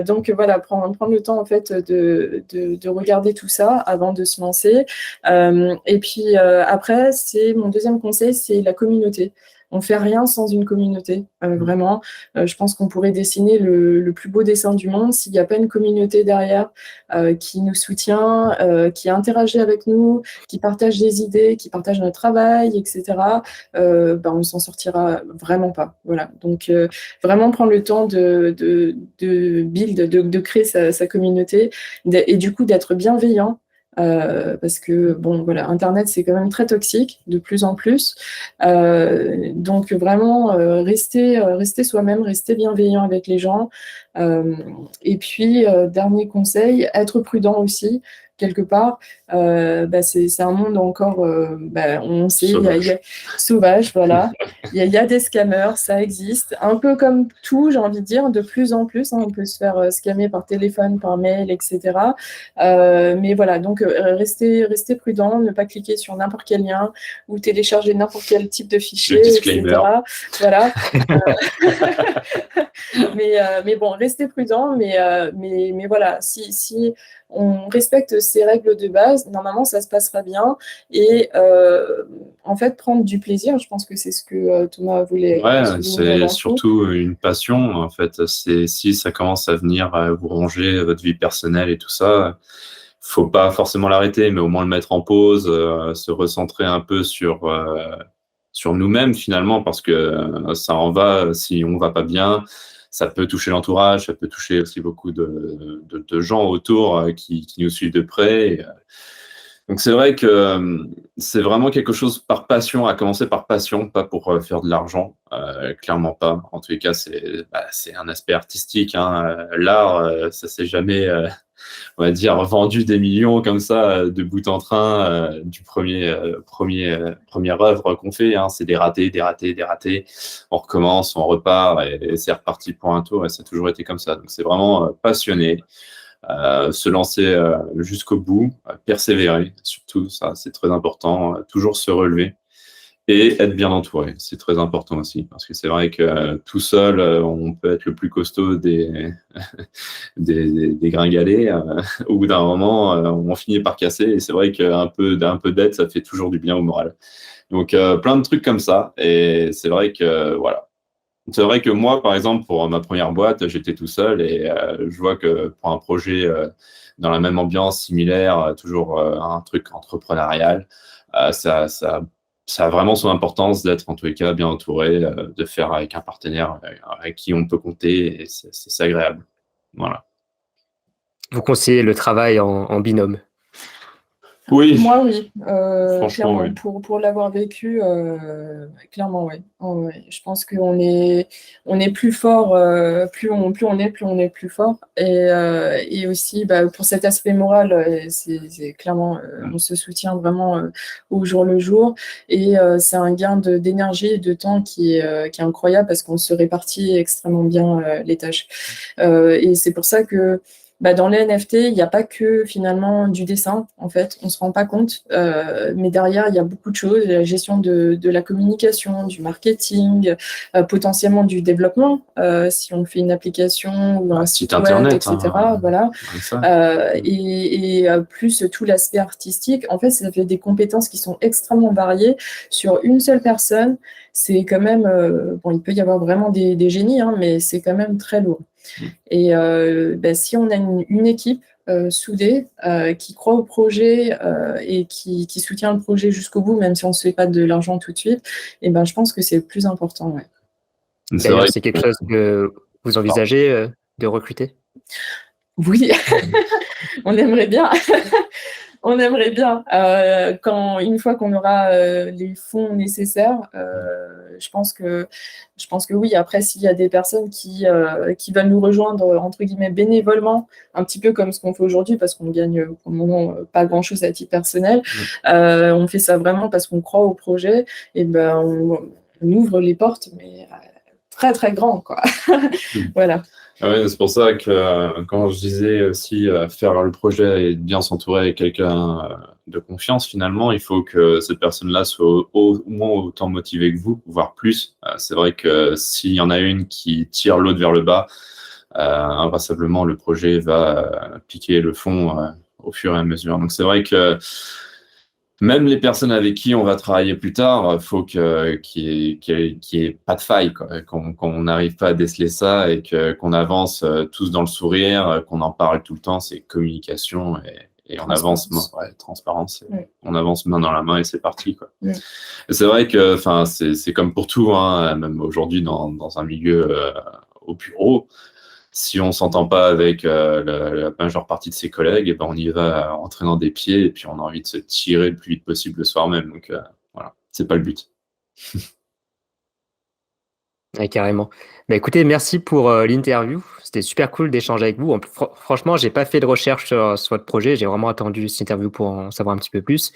Donc voilà, prendre le temps en fait de regarder tout ça avant de se lancer. Et puis après, c'est mon deuxième conseil, c'est la communauté. On fait rien sans une communauté, vraiment. Je pense qu'on pourrait dessiner le plus beau dessin du monde s'il n'y a pas une communauté derrière qui nous soutient, qui interagit avec nous, qui partage des idées, qui partage notre travail, etc. On ne s'en sortira vraiment pas. Voilà. Donc vraiment prendre le temps de build, de créer sa communauté et du coup d'être bienveillant. Parce que bon voilà, Internet c'est quand même très toxique de plus en plus, donc vraiment rester soi-même, rester bienveillant avec les gens, et puis dernier conseil, être prudent aussi quelque part. C'est un monde encore, on sait, Sauvage. Sauvage, voilà. Il y a des scammers, ça existe. Un peu comme tout, j'ai envie de dire, de plus en plus, hein, on peut se faire scammer par téléphone, par mail, etc. Mais voilà, donc rester prudent, ne pas cliquer sur n'importe quel lien ou télécharger n'importe quel type de fichier, etc. Voilà. Mais bon, rester prudent, mais voilà, si on respecte ces règles de base, normalement ça se passera bien. Et en fait, prendre du plaisir, je pense que c'est ce que Thomas voulait souligner. C'est surtout une passion. En fait, si ça commence à venir vous ronger votre vie personnelle et tout ça, faut pas forcément l'arrêter, mais au moins le mettre en pause, se recentrer un peu sur nous-mêmes finalement, parce que ça en va, si on va pas bien, ça peut toucher l'entourage, ça peut toucher aussi beaucoup de gens autour qui nous suivent de près. Donc c'est vrai que c'est vraiment quelque chose par passion, à commencer par passion, pas pour faire de l'argent, clairement pas. En tous les cas, c'est un aspect artistique, hein. L'art, ça s'est jamais, on va dire, vendu des millions comme ça de bout en train du première œuvre qu'on fait, hein. C'est des ratés, des ratés, des ratés. On recommence, on repart et c'est reparti pour un tour, et ça a toujours été comme ça. Donc c'est vraiment passionné. Se lancer jusqu'au bout, persévérer, surtout, ça c'est très important, toujours se relever et être bien entouré, c'est très important aussi, parce que c'est vrai que tout seul, on peut être le plus costaud des gringalets, au bout d'un moment, on finit par casser, et c'est vrai qu'un peu d'aide, ça fait toujours du bien au moral. Donc plein de trucs comme ça, et c'est vrai que voilà. C'est vrai que moi, par exemple, pour ma première boîte, j'étais tout seul, et je vois que pour un projet dans la même ambiance, similaire, toujours un truc entrepreneurial, ça a vraiment son importance d'être en tous les cas bien entouré, de faire avec un partenaire avec qui on peut compter, et c'est agréable. Voilà. Vous conseillez le travail en binôme? Oui. Moi, oui. Franchement, clairement, oui. Pour l'avoir vécu, clairement, oui. Oh, ouais. Je pense qu'on est plus fort, plus on est plus fort. Et aussi, pour cet aspect moral, c'est clairement, on se soutient vraiment au jour le jour. Et c'est un gain d'énergie et de temps qui est incroyable, parce qu'on se répartit extrêmement bien les tâches. Et c'est pour ça que dans les NFT, il n'y a pas que finalement du dessin, en fait, on ne se rend pas compte, mais derrière, il y a beaucoup de choses, la gestion de la communication, du marketing, potentiellement du développement, si on fait une application ou un site web, internet, etc. Voilà. Et plus tout l'aspect artistique, en fait, ça fait des compétences qui sont extrêmement variées sur une seule personne. C'est quand même, il peut y avoir vraiment des génies, hein, mais c'est quand même très lourd. Et si on a une équipe soudée qui croit au projet et qui soutient le projet jusqu'au bout, même si on ne se fait pas de l'argent tout de suite, et je pense que c'est le plus important. Ouais. D'ailleurs, c'est quelque chose que vous envisagez de recruter? Oui, on aimerait bien. On aimerait bien. Une fois qu'on aura les fonds nécessaires, je pense que oui. Après, s'il y a des personnes qui veulent nous rejoindre, entre guillemets, bénévolement, un petit peu comme ce qu'on fait aujourd'hui, parce qu'on gagne pour le moment pas grand-chose à titre personnel, on fait ça vraiment parce qu'on croit au projet, et ben on ouvre les portes, mais très, très grand, quoi. Voilà. Ah ouais, c'est pour ça que quand je disais aussi faire le projet et bien s'entourer avec quelqu'un de confiance, finalement, il faut que cette personne-là soit au moins autant motivée que vous, voire plus. C'est vrai que s'il y en a une qui tire l'autre vers le bas, invraisemblablement, le projet va piquer le fond au fur et à mesure. Donc c'est vrai que même les personnes avec qui on va travailler plus tard, faut qu'il y ait pas de faille, quoi. Qu'on n'arrive pas à déceler ça et qu'on avance tous dans le sourire, qu'on en parle tout le temps, c'est communication et on avance, transparence, on avance main dans la main et c'est parti, quoi. Et c'est vrai que, enfin, c'est comme pour tout, hein, même aujourd'hui dans un milieu au bureau. Si on s'entend pas avec la majeure partie de ses collègues, et ben on y va en traînant des pieds et puis on a envie de se tirer le plus vite possible le soir même. Donc voilà, c'est pas le but. Ouais, carrément. Bah, écoutez, merci pour l'interview. C'était super cool d'échanger avec vous. Franchement, j'ai pas fait de recherche sur votre projet. J'ai vraiment attendu cette interview pour en savoir un petit peu plus.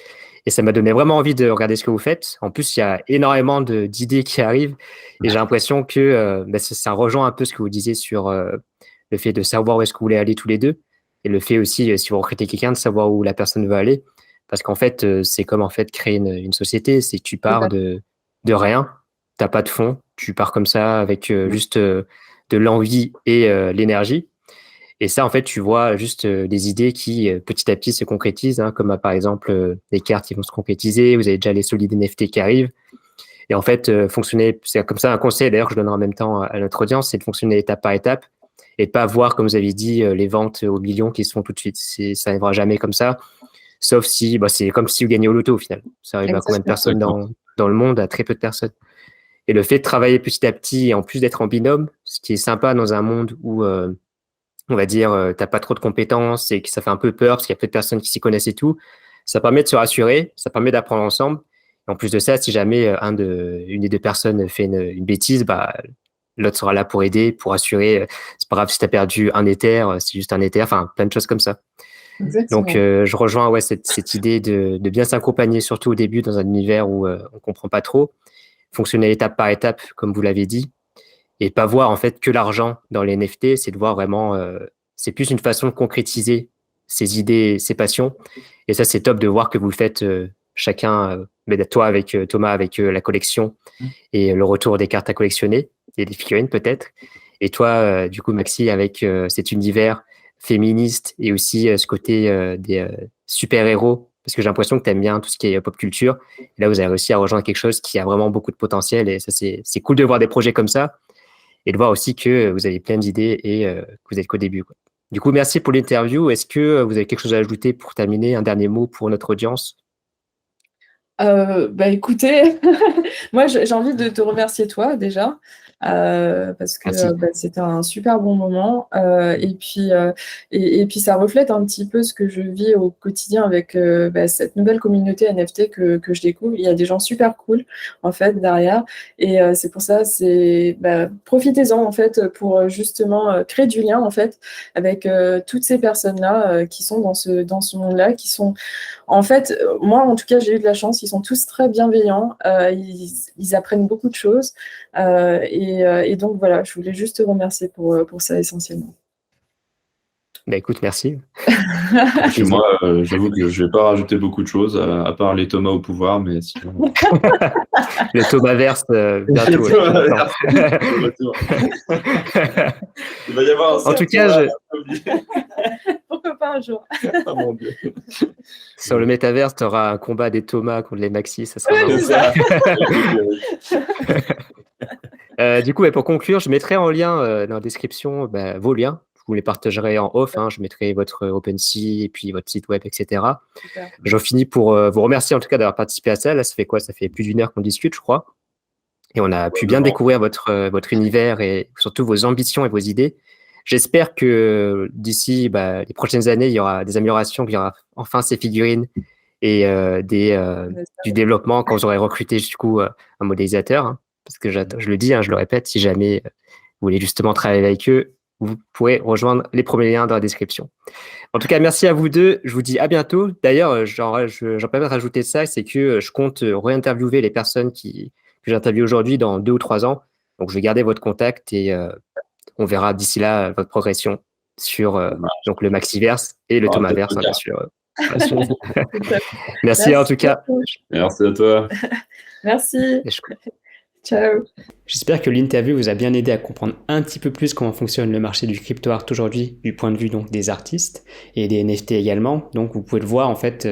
Et ça m'a donné vraiment envie de regarder ce que vous faites. En plus, il y a énormément d'idées qui arrivent. Et j'ai l'impression que ça rejoint un peu ce que vous disiez sur le fait de savoir où est-ce que vous voulez aller tous les deux. Et le fait aussi, si vous recrutez quelqu'un, de savoir où la personne veut aller. Parce qu'en fait, c'est comme en fait créer une société. C'est que tu pars de rien. T'as pas de fonds, tu pars comme ça avec juste de l'envie et l'énergie. Et ça, en fait, tu vois juste des idées qui petit à petit se concrétisent, hein, comme par exemple les cartes qui vont se concrétiser. Vous avez déjà les solides NFT qui arrivent. Et en fait, fonctionner, c'est comme ça un conseil d'ailleurs que je donnerai en même temps à notre audience, c'est de fonctionner étape par étape et de pas voir, comme vous avez dit, les ventes aux millions qui se font tout de suite. Ça n'arrivera jamais comme ça, sauf si, c'est comme si vous gagnez au loto au final. Ça arrive à combien de personnes dans le monde? À très peu de personnes. Et le fait de travailler petit à petit, et en plus d'être en binôme, ce qui est sympa dans un monde où, on va dire, t'as pas trop de compétences et que ça fait un peu peur parce qu'il y a peu de personnes qui s'y connaissent et tout, ça permet de se rassurer, ça permet d'apprendre ensemble. Et en plus de ça, si jamais une des deux personnes fait une bêtise, l'autre sera là pour aider, pour assurer. C'est pas grave si t'as perdu un Ether, c'est juste un Ether, enfin, plein de choses comme ça. Exactement. Donc, je rejoins cette idée de bien s'accompagner, surtout au début, dans un univers où on comprend pas trop. Fonctionner étape par étape, comme vous l'avez dit, et pas voir en fait que l'argent dans les NFT, c'est de voir vraiment, c'est plus une façon de concrétiser ses idées, ses passions. Et ça, c'est top de voir que vous le faites chacun, toi avec Thomas avec la collection et le retour des cartes à collectionner et des figurines peut-être. Et toi, du coup, Maxi, avec cet univers féministe et aussi ce côté des super-héros, parce que j'ai l'impression que tu aimes bien tout ce qui est pop culture. Et là, vous avez réussi à rejoindre quelque chose qui a vraiment beaucoup de potentiel. Et ça, c'est cool de voir des projets comme ça et de voir aussi que vous avez plein d'idées et que vous êtes qu'au début, quoi. Du coup, merci pour l'interview. Est-ce que vous avez quelque chose à ajouter pour terminer, un dernier mot pour notre audience? Écoutez, moi j'ai envie de te remercier toi déjà, parce que c'était un super bon moment, et puis ça reflète un petit peu ce que je vis au quotidien avec cette nouvelle communauté NFT que je découvre. Il y a des gens super cool en fait derrière, et c'est pour ça, profitez-en en fait pour justement créer du lien en fait avec toutes ces personnes-là qui sont dans ce monde-là, qui sont en fait, moi, en tout cas, j'ai eu de la chance. Ils sont tous très bienveillants. Ils apprennent beaucoup de choses. Et donc, voilà, je voulais juste te remercier pour ça essentiellement. Écoute, merci. Puis moi, j'avoue que je vais pas rajouter beaucoup de choses, à part les Thomas au pouvoir, mais sinon... Le Thomas-verse, bientôt. Il va y avoir en tout cas, pourquoi pas un jour. Oh mon Dieu. Sur le métaverse, tu auras un combat des Thomas contre les Maxi, ça sera marrant. Du coup, pour conclure, je mettrai en lien dans la description vos liens. Vous les partagerez en off. Hein, je mettrai votre OpenSea et puis votre site web, etc. J'en finis pour vous remercier en tout cas d'avoir participé à ça. Là, ça fait quoi? Ça fait plus d'une heure qu'on discute, je crois. Et on a pu bien découvrir votre univers et surtout vos ambitions et vos idées. j'espère que d'ici les prochaines années, il y aura des améliorations, qu'il y aura enfin ces figurines et du développement quand j'aurai recruté du coup un modélisateur. Hein, parce que je le dis, hein, je le répète, si jamais vous voulez justement travailler avec eux, vous pourrez rejoindre les premiers liens dans la description. En tout cas, merci à vous deux. Je vous dis à bientôt. D'ailleurs, j'en permets de rajouter ça, c'est que je compte réinterviewer les personnes que j'interviewe aujourd'hui dans 2 ou 3 ans. Donc, je vais garder votre contact et on verra d'ici là votre progression sur donc le Maxiverse et le Thomasverse, bien sûr. Merci en tout cas. Merci à toi. Merci. Ciao. J'espère que l'interview vous a bien aidé à comprendre un petit peu plus comment fonctionne le marché du crypto art aujourd'hui du point de vue donc des artistes et des NFT également. Donc vous pouvez le voir en fait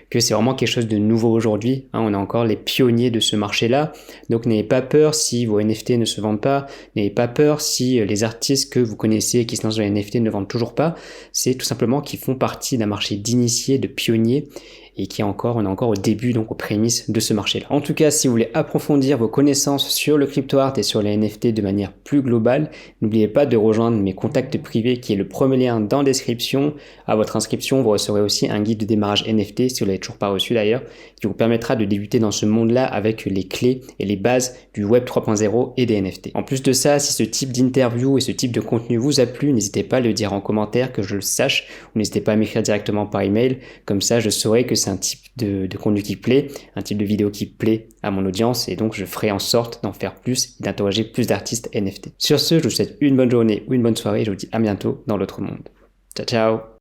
que c'est vraiment quelque chose de nouveau aujourd'hui. Hein, on est encore les pionniers de ce marché-là. Donc n'ayez pas peur si vos NFT ne se vendent pas. N'ayez pas peur si les artistes que vous connaissez et qui se lancent dans les NFT ne vendent toujours pas. C'est tout simplement qu'ils font partie d'un marché d'initiés, de pionniers et on est encore au début, donc aux prémices de ce marché-là. En tout cas, si vous voulez approfondir vos connaissances sur le crypto art et sur les NFT de manière plus globale, n'oubliez pas de rejoindre mes contacts privés qui est le premier lien dans la description. À votre inscription, vous recevrez aussi un guide de démarrage NFT, si vous ne l'avez toujours pas reçu d'ailleurs, qui vous permettra de débuter dans ce monde-là avec les clés et les bases du Web 3.0 et des NFT. En plus de ça, si ce type d'interview et ce type de contenu vous a plu, n'hésitez pas à le dire en commentaire, que je le sache, ou n'hésitez pas à m'écrire directement par email, comme ça je saurai que c'est un type de contenu qui plaît, un type de vidéo qui plaît à mon audience, et donc je ferai en sorte d'en faire plus et d'interroger plus d'artistes NFT. Sur ce, je vous souhaite une bonne journée ou une bonne soirée, et je vous dis à bientôt dans l'autre monde. Ciao ciao.